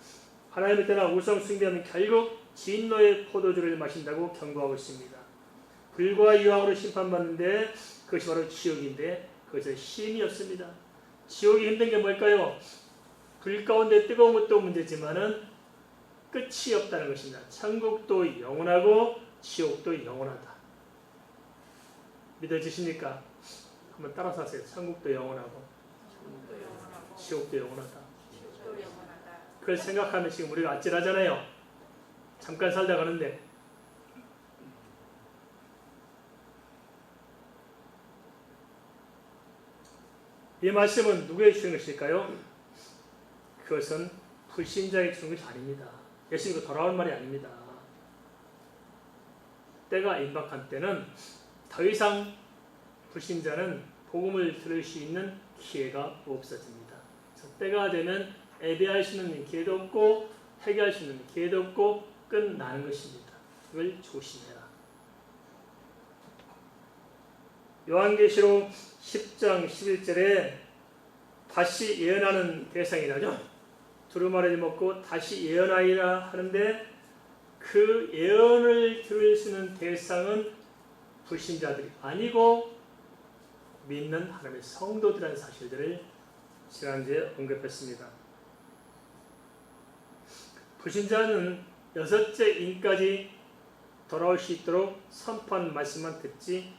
Speaker 1: 하나님을 떠나 우상 숭배하면 결국 진노의 포도주를 마신다고 경고하고 있습니다. 불과 유황으로 심판받는데 그것이 바로 지옥인데 그것은 힘이 없습니다. 지옥이 힘든 게 뭘까요? 불 가운데 뜨거운 것도 문제지만은 끝이 없다는 것입니다. 천국도 영원하고 지옥도 영원하다. 믿어지십니까? 한번 따라서 하세요. 천국도 영원하고 지옥도 영원하다. 그걸 생각하면 지금 우리가 아찔하잖아요. 잠깐 살다 가는데 이 말씀은 누구에게 주는 것일까요? 그것은 불신자에게 주는 것이 아닙니다. 예수님이 돌아올 말이 아닙니다. 때가 임박한 때는 더 이상 불신자는 복음을 들을 수 있는 기회가 없어집니다. 때가 되면 예배할 수 있는 기회도 없고 회개할 수 있는 기회도 없고 끝나는 것입니다. 이걸 조심해라. 요한계시록 10장 11절에 다시 예언하는 대상이라죠. 두루마리를 먹고 다시 예언하리라 하는데 그 예언을 들을 수 있는 대상은 불신자들이 아니고 믿는 하나님의 성도들이라는 사실들을 지난주에 언급했습니다. 불신자는 여섯째 인까지 돌아올 수 있도록 선포한 말씀만 듣지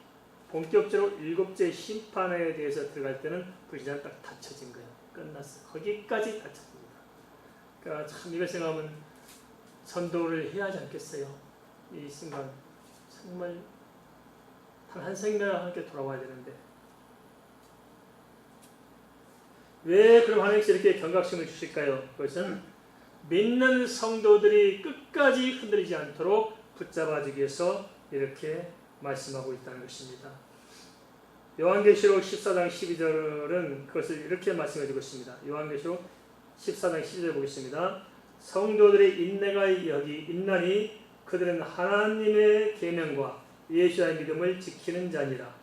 Speaker 1: 본격적으로 일곱째 심판에 대해서 들어갈 때는 불신자는 딱 닫혀진 거예요. 끝났어요. 거기까지 닫혀집니다. 그러니까 참 이걸 생각하면 전도를 해야 하지 않겠어요? 이 순간 정말 단 한 생명과 함께 돌아와야 되는데 왜 그럼 하나님께서 이렇게 경각심을 주실까요? 그것은 믿는 성도들이 끝까지 흔들리지 않도록 붙잡아주기 위해서 이렇게 말씀하고 있다는 것입니다. 요한계시록 14장 12절은 그것을 이렇게 말씀해주고 있습니다. 요한계시록 14장 12절 보겠습니다. 성도들의 인내가 여기 있나니 그들은 하나님의 계명과 예수의 믿음을 지키는 자니라.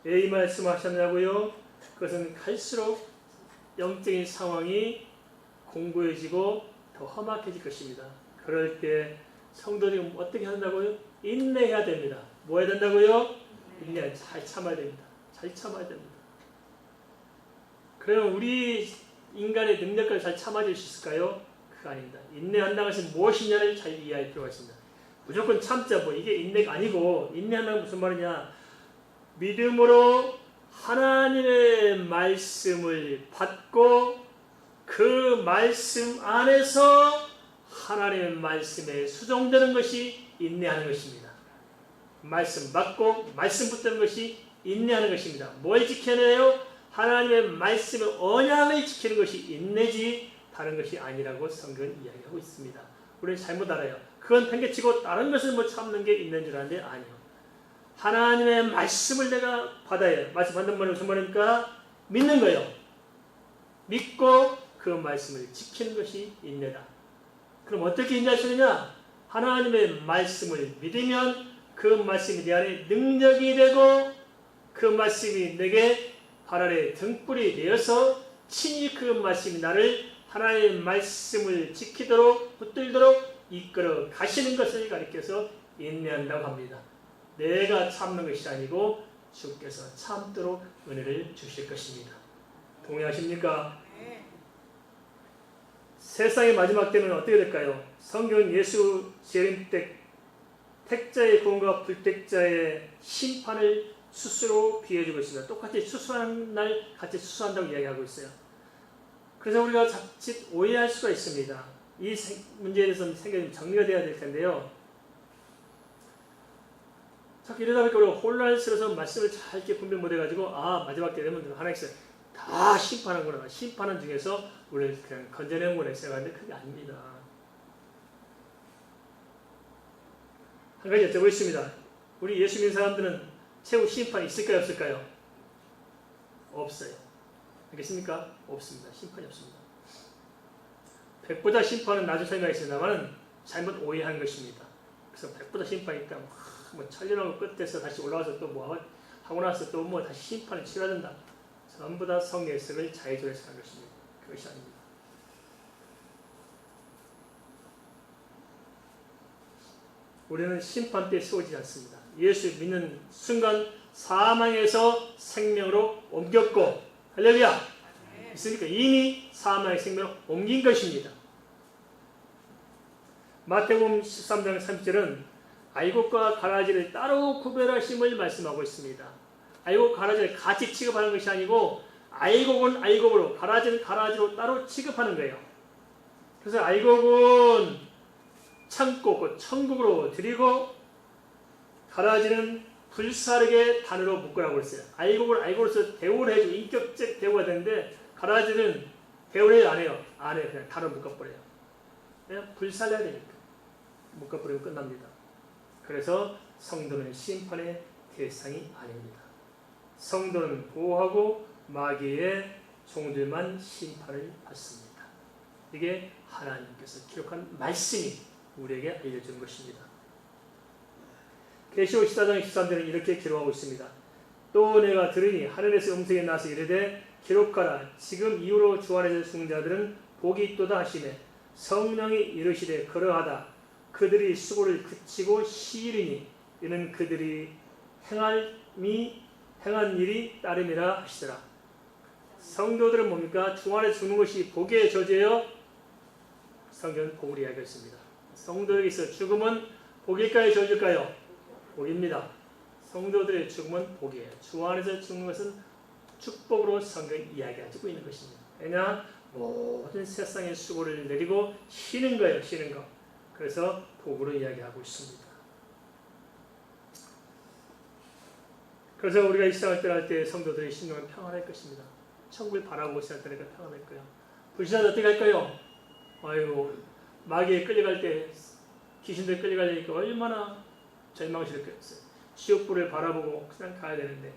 Speaker 1: 왜 이 말씀하셨냐고요? 그것은 갈수록 영적인 상황이 공고해지고 더 험악해질 것입니다. 그럴 때 성도들이 어떻게 한다고요? 인내해야 됩니다. 뭐 해야 된다고요? 인내. 잘 참아야 됩니다. 잘 참아야 됩니다. 그러면 우리 인간의 능력까지 잘 참아줄 수 있을까요? 그거 아닙니다. 인내한다는 것은 무엇이냐를 잘 이해할 필요가 있습니다. 무조건 참자 뭐 이게 인내가 아니고 인내한다는 건 무슨 말이냐? 믿음으로 하나님의 말씀을 받고 그 말씀 안에서 하나님의 말씀에 수종되는 것이 인내하는 것입니다. 말씀 받고 말씀 붙드는 것이 인내하는 것입니다. 뭘 지켜내요? 하나님의 말씀의 언약을 지키는 것이 인내지 다른 것이 아니라고 성경은 이야기하고 있습니다. 우리는 잘못 알아요. 그건 팽개치고 다른 것을 뭐 참는 게 있는 줄 아는데 아니요. 하나님의 말씀을 내가 받아야 해요. 말씀 받는 말은 무슨 말입니까? 믿는 거예요. 믿고 그 말씀을 지키는 것이 인내다. 그럼 어떻게 인내할 수 있느냐? 하나님의 말씀을 믿으면 그 말씀이 내 안에 능력이 되고 그 말씀이 내게 발 아래 등불이 되어서 친히 그 말씀이 나를 하나님의 말씀을 지키도록 붙들도록 이끌어 가시는 것을 가리켜서 인내한다고 합니다. 내가 참는 것이 아니고 주께서 참도록 은혜를 주실 것입니다. 동의하십니까? 세상의 마지막 때는 어떻게 될까요? 성경은 예수 재림 때 택자의 구원과 불택자의 심판을 스스로 비해주고 있습니다. 똑같이 추수하는 날 같이 추수한다고 이야기하고 있어요. 그래서 우리가 자칫 오해할 수가 있습니다. 이 문제에 대해서는 생각이 정리가 돼야 될 텐데요. 자꾸 이러다 보니까 우리가 혼란스러워서 말씀을 잘 이렇게 분별 못해가지고 마지막 때 되면 하나님께서 다 심판하는구나. 심판한 중에서 우리를 그냥 건져내는구나 생각하는데 그게 아닙니다. 한 가지 여쭤보겠습니다. 우리 예수 믿는 사람들은 최후 심판이 있을까요? 없을까요? 없어요. 알겠습니까? 없습니다. 심판이 없습니다. 백보자 심판은 나중에 설명하겠습니다만 잘못 오해한 것입니다. 그래서 백보자 심판이 있다. 뭐 천년하고 끝에서 다시 올라와서 또 뭐 하고 나서 또 뭐 다시 심판을 치러야 된다. 전부 다 성경 해석을 자의적으로 한 것입니다. 그것이 아닙니다. 우리는 심판 때 세워지지 않습니다. 예수 믿는 순간 사망에서 생명으로 옮겼고 할렐루야! 있으니까 이미 사망의 생명으로 옮긴 것입니다. 마태복음 13장 30절은 알곡과 가라지를 따로 구별하심을 말씀하고 있습니다. 알곡, 가라지를 같이 취급하는 것이 아니고 알곡은 알곡으로, 가라지는 가라지로 따로 취급하는 거예요. 그래서 알곡은 참고 천국으로 드리고 가라지는 불사르게 단으로 묶으라고 했어요. 알곡을 알곡으로서 대우를 해주고 인격적 대우가 되는데 가라지는 대우를 안 해요. 안 해요. 그냥 단으로 묶어버려요. 그냥 불살려야 되니까. 묶어버리고 끝납니다. 그래서 성도는 심판의 대상이 아닙니다. 성도는 보호하고 마귀의 종들만 심판을 받습니다. 이게 하나님께서 기록한 말씀이 우리에게 알려주는 것입니다. 계시록 14장 13절은 이렇게 기록하고 있습니다. 또 내가 들으니 하늘에서 음성이 나서 이르되 기록하라. 지금 이후로 주 안에서 죽은 자들은 복이 있도다 하시매 성령이 이르시되 그러하다. 그들이 수고를 그치고 쉬리니 이는 그들이 행한 일이 따름이라 하시더라. 성도들은 뭡니까? 주 안에 죽는 것이 복의 저주예요? 성경은 복을 이야기했습니다. 성도에게서 죽음은 복일까요? 저주일까요? 복입니다. 성도들의 죽음은 복이에요. 주 안에서 죽는 것은 축복으로 성경이 이야기하고 있는 것입니다. 왜냐? 모든 세상의 수고를 내리고 쉬는 거예요. 쉬는 거. 그래서 복으로 이야기하고 있습니다. 그래서 우리가 이 세상을 떠날 때 성도들의 심령은 평안할 것입니다. 천국을 바라보고 생각할 때니까 평안할 거야. 불신자는 어떻게 할까요? 아이고, 마귀에 끌려갈 때, 귀신들 끌려가려니까 얼마나 절망스럽겠어요. 지옥불을 바라보고 그냥 가야 되는데,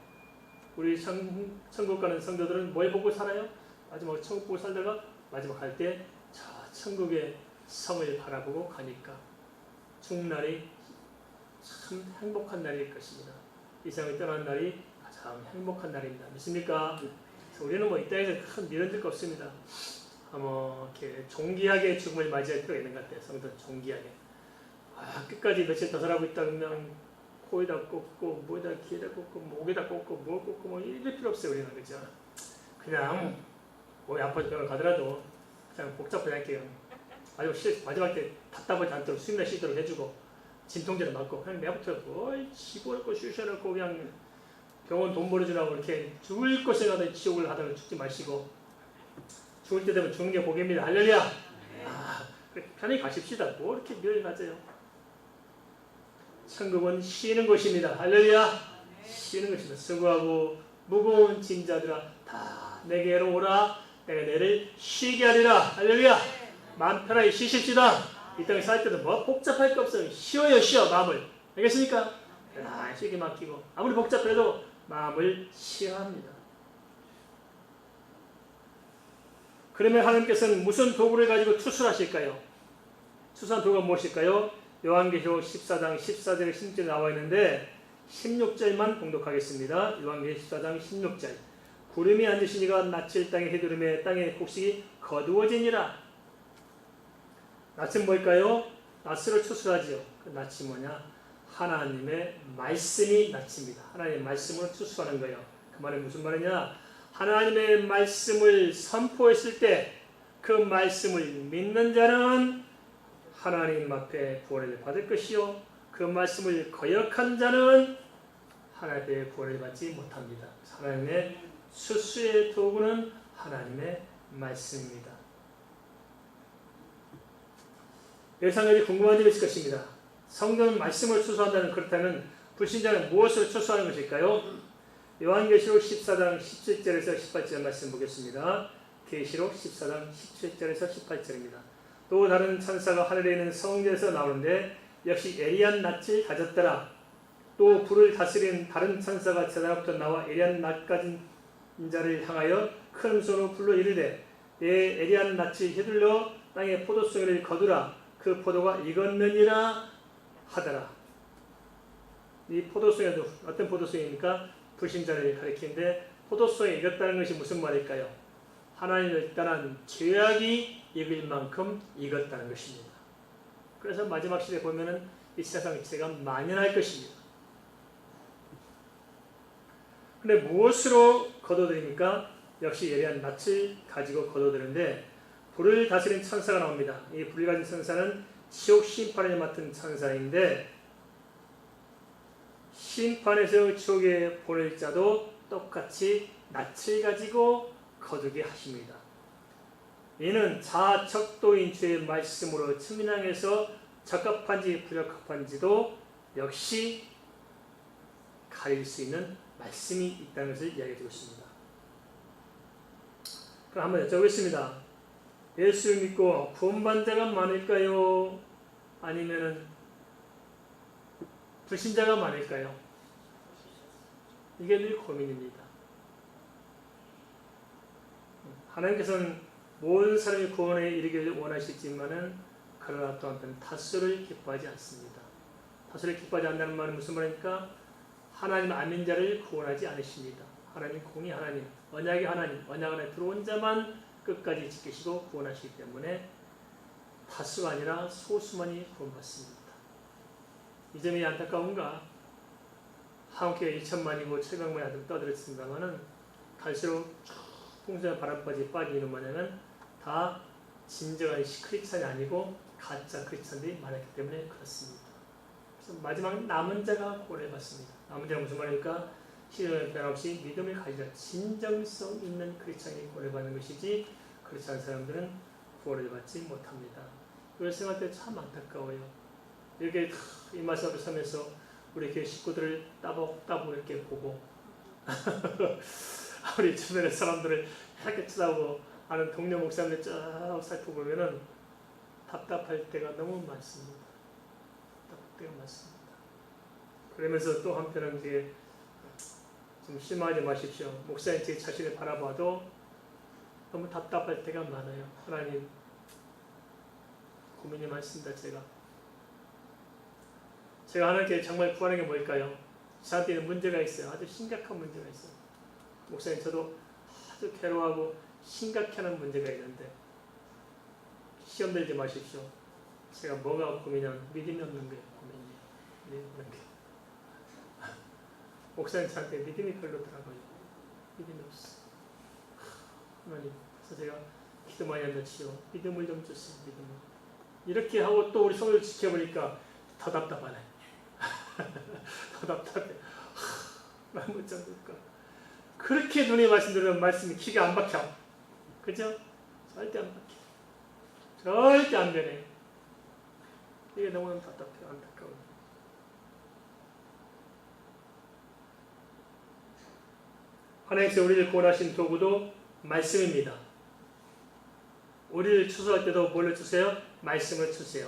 Speaker 1: 우리 천국 가는 성도들은 뭘 보고 살아요? 마지막 천국 보고 살다가 마지막 갈 때 저 천국의 성을 바라보고 가니까 죽는 날이 참 행복한 날일 것입니다. 이 세상을 떠나는 날이 가장 행복한 날입니다. 믿습니까? 우리는 이 땅에서 큰 미련들 거 없습니다. 이렇게 종기하게 죽음을 맞이할 필요가 있는 것 같아요. 성도는 종기하게. 끝까지 며칠 더 살아고 있다 그러면 코에다 꽂고, 뭐에다 귀에다 꽂고, 목에다 꽂고, 뭐 꽂고, 이럴 필요 없어요. 우리는. 그죠? 그냥, 몸이 아파서 병을 가더라도 그냥 복잡하게 할게요. 마지막 때 답답하지 않도록 수면에 쉬도록 해주고, 진통제를 맞고, 그냥 내부터 뭘 집어넣고 쑤셔넣고 그냥 병원 돈 벌어주라고 이렇게 죽을 것 생각하다 지옥을 하다가 죽지 마시고, 죽을 때 되면 죽는 게 복입니다. 할렐루야! 편히 가십시다. 뭐 이렇게 미련을 가져요. 천국은 쉬는 곳입니다. 할렐루야! 쉬는 것입니다. 수고하고 무거운 짐 자들아 다 내게로 오라. 내가 너를 쉬게 하리라. 할렐루야! 마음 편하게 쉬십시다. 이 땅에 살 때도 복잡할 거 없어요. 쉬어요. 쉬어 마음을. 알겠습니까? 쉬게 맡기고 아무리 복잡해도 마음을 쉬어야 합니다. 그러면 하나님께서는 무슨 도구를 가지고 투술하실까요? 투술한 도구가 무엇일까요? 요한계시록 14장 14절에 16절에 나와 있는데 16절만 봉독하겠습니다. 요한계시록 14장 16절. 구름이 앉으시니가 낯을 땅에 휘두르매 땅의 곡식이 거두어지니라. 낯은 뭘까요? 낯을 추수하지요. 그 낯이 뭐냐? 하나님의 말씀이 낯입니다. 하나님의 말씀으로 추수하는 거예요. 그 말은 무슨 말이냐? 하나님의 말씀을 선포했을 때 그 말씀을 믿는 자는 하나님 앞에 구원을 받을 것이요 그 말씀을 거역한 자는 하나님 앞에 구원을 받지 못합니다. 하나님의 수수의 도구는 하나님의 말씀입니다. 여기서 한 가지 궁금한 점이 있을 것입니다. 성경은 말씀을 추수한다는 그렇다면 불신자는 무엇을 추수하는 것일까요? 요한계시록 14장 17절에서 18절 말씀 보겠습니다. 계시록 14장 17절에서 18절입니다. 또 다른 천사가 하늘에 있는 성전에서 나오는데 역시 예리한 낯을 가졌더라. 또 불을 다스리는 다른 천사가 제자로부터 나와 예리한 낯 가진 자를 향하여 큰 소리로 불러 이르되 내 예리한 낯을 휘둘러 땅에 포도송이를 거두라. 그 포도가 익었느니라 하더라. 이 포도송이도 어떤 포도송입니까? 불신자를 가리키는데 포도송이 익었다는 것이 무슨 말일까요? 하나님을 떠난 죄악이 익을 만큼 익었다는 것입니다. 그래서 마지막 시대에 보면은 이 세상 죄가 만연할 것입니다. 근데 무엇으로 거둬들입니까? 역시 예리한 낯을 가지고 거둬들는데 불을 다스린 천사가 나옵니다. 이 불을 가진 천사는 지옥 심판을 맡은 천사인데 심판에서 지옥에 보낼 자도 똑같이 낯을 가지고 거두게 하십니다. 이는 자적도인 주의 말씀으로 측량해서 적합한지 부적합한지도 역시 가릴 수 있는 말씀이 있다는 것을 이야기해주고 있습니다. 그럼 한번 여쭤보겠습니다. 예수를 믿고 구원받은 자가 많을까요? 아니면 불신자가 많을까요? 이게 늘 고민입니다. 하나님께서는 모든 사람이 구원에 이르기를 원하시지만은 그러나 또 한편 다수를 기뻐하지 않습니다. 다수를 기뻐하지 않는다는 말은 무슨 말입니까? 하나님 아닌 자를 구원하지 않으십니다. 하나님 공의 하나님, 언약의 하나님, 언약 안에 들어온 자만 끝까지 지키시고 구원하시기 때문에 다수가 아니라 소수만이 구원받습니다. 이 점이 안타까운가? 한국에 2천만이고 700만이 떠들었습니다만은 갈수록 풍성한 바람까지 빠지는 모양은 다 진정한 크리스찬이 아니고 가짜 크리스찬들이 많았기 때문에 그렇습니다. 그래서 마지막 남은 자가 고려해봤습니다. 남은 자가 무슨 말입니까? 시련에 변함없이 믿음을 가지자 진정성 있는 크리스찬이 고려받는 것이지 그렇지 않은 사람들은 구원을 받지 못합니다. 이걸 생각할 때 참 안타까워요. 이렇게 이 말씀 앞에 서면서 우리 교회 식구들을 따복따복 이렇게 보고 우리 주변의 사람들을 이렇게 쳐다보고 아는 동료 목사님들 쫙 살펴보면은 답답할 때가 너무 많습니다. 답답할 때가 많습니다. 그러면서 또 한편은 이제 좀 실망하지 마십시오. 목사님 제 자신을 바라봐도 너무 답답할 때가 많아요. 하나님 고민이 많습니다. 제가 하나님께 정말 구하는 게 뭘까요? 저한테는 문제가 있어요. 아주 심각한 문제가 있어요. 목사님 저도 아주 괴로워하고 심각해하는 문제가 있는데 시험 들지 마십시오. 제가 뭐가 고민이냐면 믿음이 없는 거예요. 고민이에요. 믿음이 없는 게. 목사님 저한테 믿음이 별로더라고요. 믿음이 없어. 하나님 그래서 제가 기도 많이 한다치요. 믿음을 좀 주세요. 믿음을. 이렇게 하고 또 우리 성을 지켜보니까 더 답답하네. 더 답답해. 말 못 잡을까. 그렇게 눈에 말씀드리는 말씀이 기가 안 박혀. 그죠? 절대 안 박혀. 절대 안 되네. 이게 너무 답답해요. 안타까워요. 하나님께서 우리를 구원하신 도구도 말씀입니다. 우리를 추수할 때도 뭘로 주세요? 말씀을 주세요.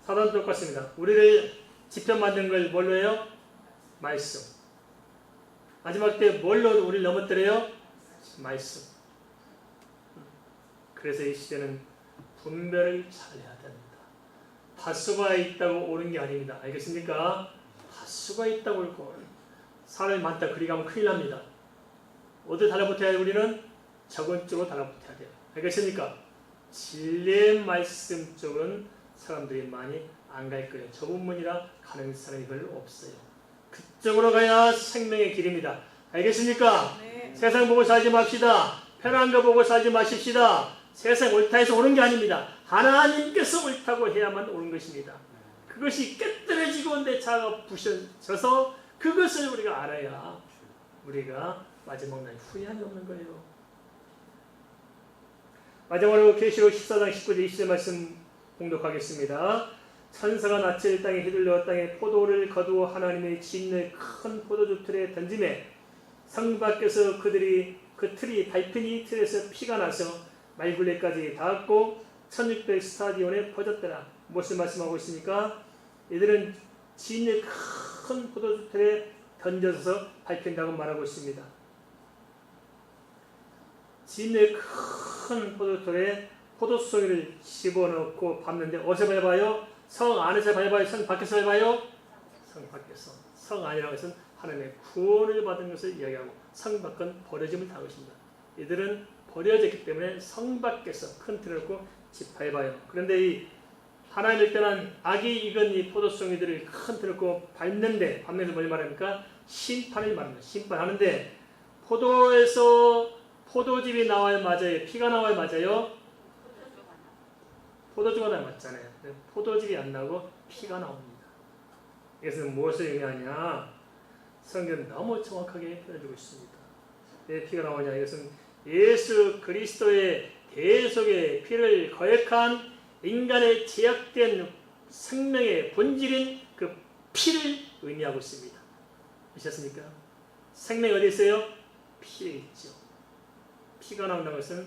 Speaker 1: 사단도 똑같습니다. 우리를 지편 만든 걸 뭘로 해요? 말씀. 마지막 때 뭘로 우리를 넘어뜨려요? 말씀. 그래서 이 시대는 분별을 잘해야 됩니다. 다수가 있다고 옳은 게 아닙니다. 알겠습니까? 다수가 있다고 옳고 사람이 많다 그리 가면 큰일 납니다. 어디 달라붙어야 해요? 우리는 적은 쪽으로 달라붙어야 돼요. 알겠습니까? 진리의 말씀 쪽은 사람들이 많이 안 갈 거예요. 좁은 문이라 가는 사람이 별로 없어요. 그쪽으로 가야 생명의 길입니다. 알겠습니까? 네. 세상 보고 살지 맙시다. 편한 거 보고 살지 마십시다. 세상 옳다 해서 옳은 게 아닙니다. 하나님께서 옳다고 해야만 옳은 것입니다. 그것이 깨뜨려지고 내 자아가 부셔져서 그것을 우리가 알아야 우리가 마지막 날 후회함이 없는 거예요. 마지막으로 계시록 14장 19절 20절 말씀 공독하겠습니다. 천사가 낯을 땅에 휘둘러 땅에 포도를 거두어 하나님의 진의 큰 포도주 틀에 던지매 성 밖에서 그 틀이 밟히니 틀에서 피가 나서 말굴레까지 닿았고 1600 스타디온에 퍼졌더라. 무엇을 말씀하고 있습니까? 이들은 진의 큰 포도주 틀에 던져서 밟힌다고 말하고 있습니다. 진의 큰 포도틀에 포도송이를 집어넣고 밟는데 어디서 밟아요? 성 안에서 밟아요? 성 밖에서 밟아요? 성 밖에서. 성 안이라고 해서 하나님의 구원을 받은 것을 이야기하고 성 밖은 버려짐을 당한 것입니다. 이들은 버려졌기 때문에 성 밖에서 큰 틀을 놓고 밟아요. 그런데 이 하나님을 떠난 악이 익은 이 포도송이들을 큰 틀을 놓고 밟는데 뭘 말합니까? 심판을 말합니다. 심판하는데 포도에서 포도즙이 나와야 맞아요? 피가 나와야 맞아요? 포도주가 나와야 맞잖아요. 포도즙이 안 나오고 피가 나옵니다. 이것은 무엇을 의미하냐? 성경은 너무 정확하게 표현해주고 있습니다. 왜 피가 나오냐? 이것은 예수 그리스도의 대속의 피를 거역한 인간의 제약된 생명의 본질인 그 피를 의미하고 있습니다. 아셨습니까? 생명이 어디 있어요? 피에 있죠. 피가 나온다는 것은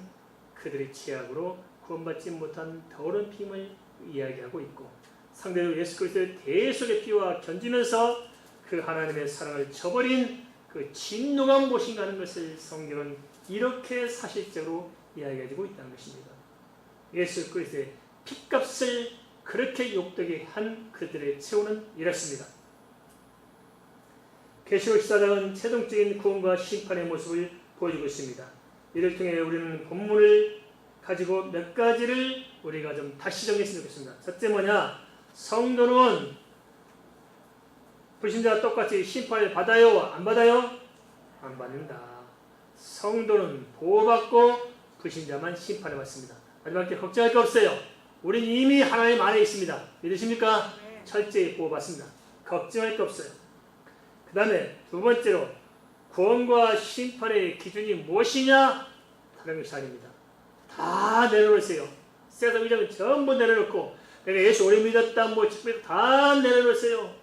Speaker 1: 그들의 죄악으로 구원받지 못한 더러운 피임을 이야기하고 있고 상대로 예수 그리스도의 대속의 피와 견지면서 그 하나님의 사랑을 저버린 그 진노한 무엇인가 하는 것을 성경은 이렇게 사실적으로 이야기해주고 있다는 것입니다. 예수 그리스도의 피값을 그렇게 욕되게 한 그들의 최후는 이렇습니다. 계시록 14장은 최종적인 구원과 심판의 모습을 보여주고 있습니다. 이를 통해 우리는 본문을 가지고 몇 가지를 우리가 좀 다시 정리했으면 좋겠습니다. 첫째 뭐냐? 성도는 불신자와 똑같이 심판을 받아요? 안 받아요? 안 받는다. 성도는 보호받고 불신자만 심판을 받습니다. 마지막에 걱정할 게 없어요. 우린 이미 하나님 안에 있습니다. 믿으십니까?
Speaker 2: 네.
Speaker 1: 철저히 보호받습니다. 걱정할 게 없어요. 그 다음에 두 번째로 구원과 심판의 기준이 무엇이냐? 다른 것이 아닙니다. 다 내려놓으세요. 세상 의장은 전부 내려놓고 내가 예수 오래 믿었다 뭐 다 내려놓으세요.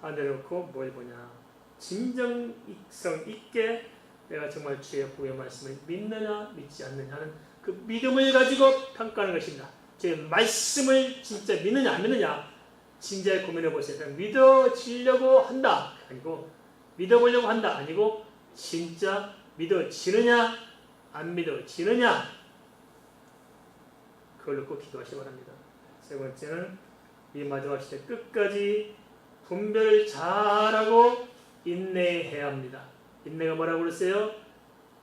Speaker 1: 다 내려놓고 뭘 보냐? 진정성 있게 내가 정말 주의 복음의 말씀을 믿느냐 믿지 않느냐는 그 믿음을 가지고 평가하는 것입니다. 제 말씀을 진짜 믿느냐 안 믿느냐 진지하게 고민해 보세요. 그냥 믿어지려고 한다 아니고 믿어보려고 한다 아니고 진짜 믿어지느냐 안 믿어지느냐 그걸 놓고 기도하시기 바랍니다. 세 번째는 이 마지막 시대 끝까지 분별을 잘하고 인내해야 합니다. 인내가 뭐라고 그랬어요?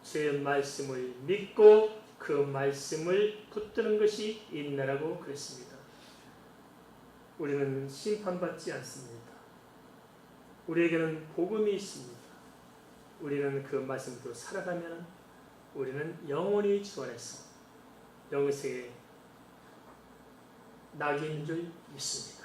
Speaker 1: 제 말씀을 믿고 그 말씀을 붙드는 것이 인내라고 그랬습니다. 우리는 심판받지 않습니다. 우리에게는 복음이 있습니다. 우리는 그 말씀으로 살아가면 우리는 영원히 주안에서 영생의 낙이 있는 줄 믿습니다.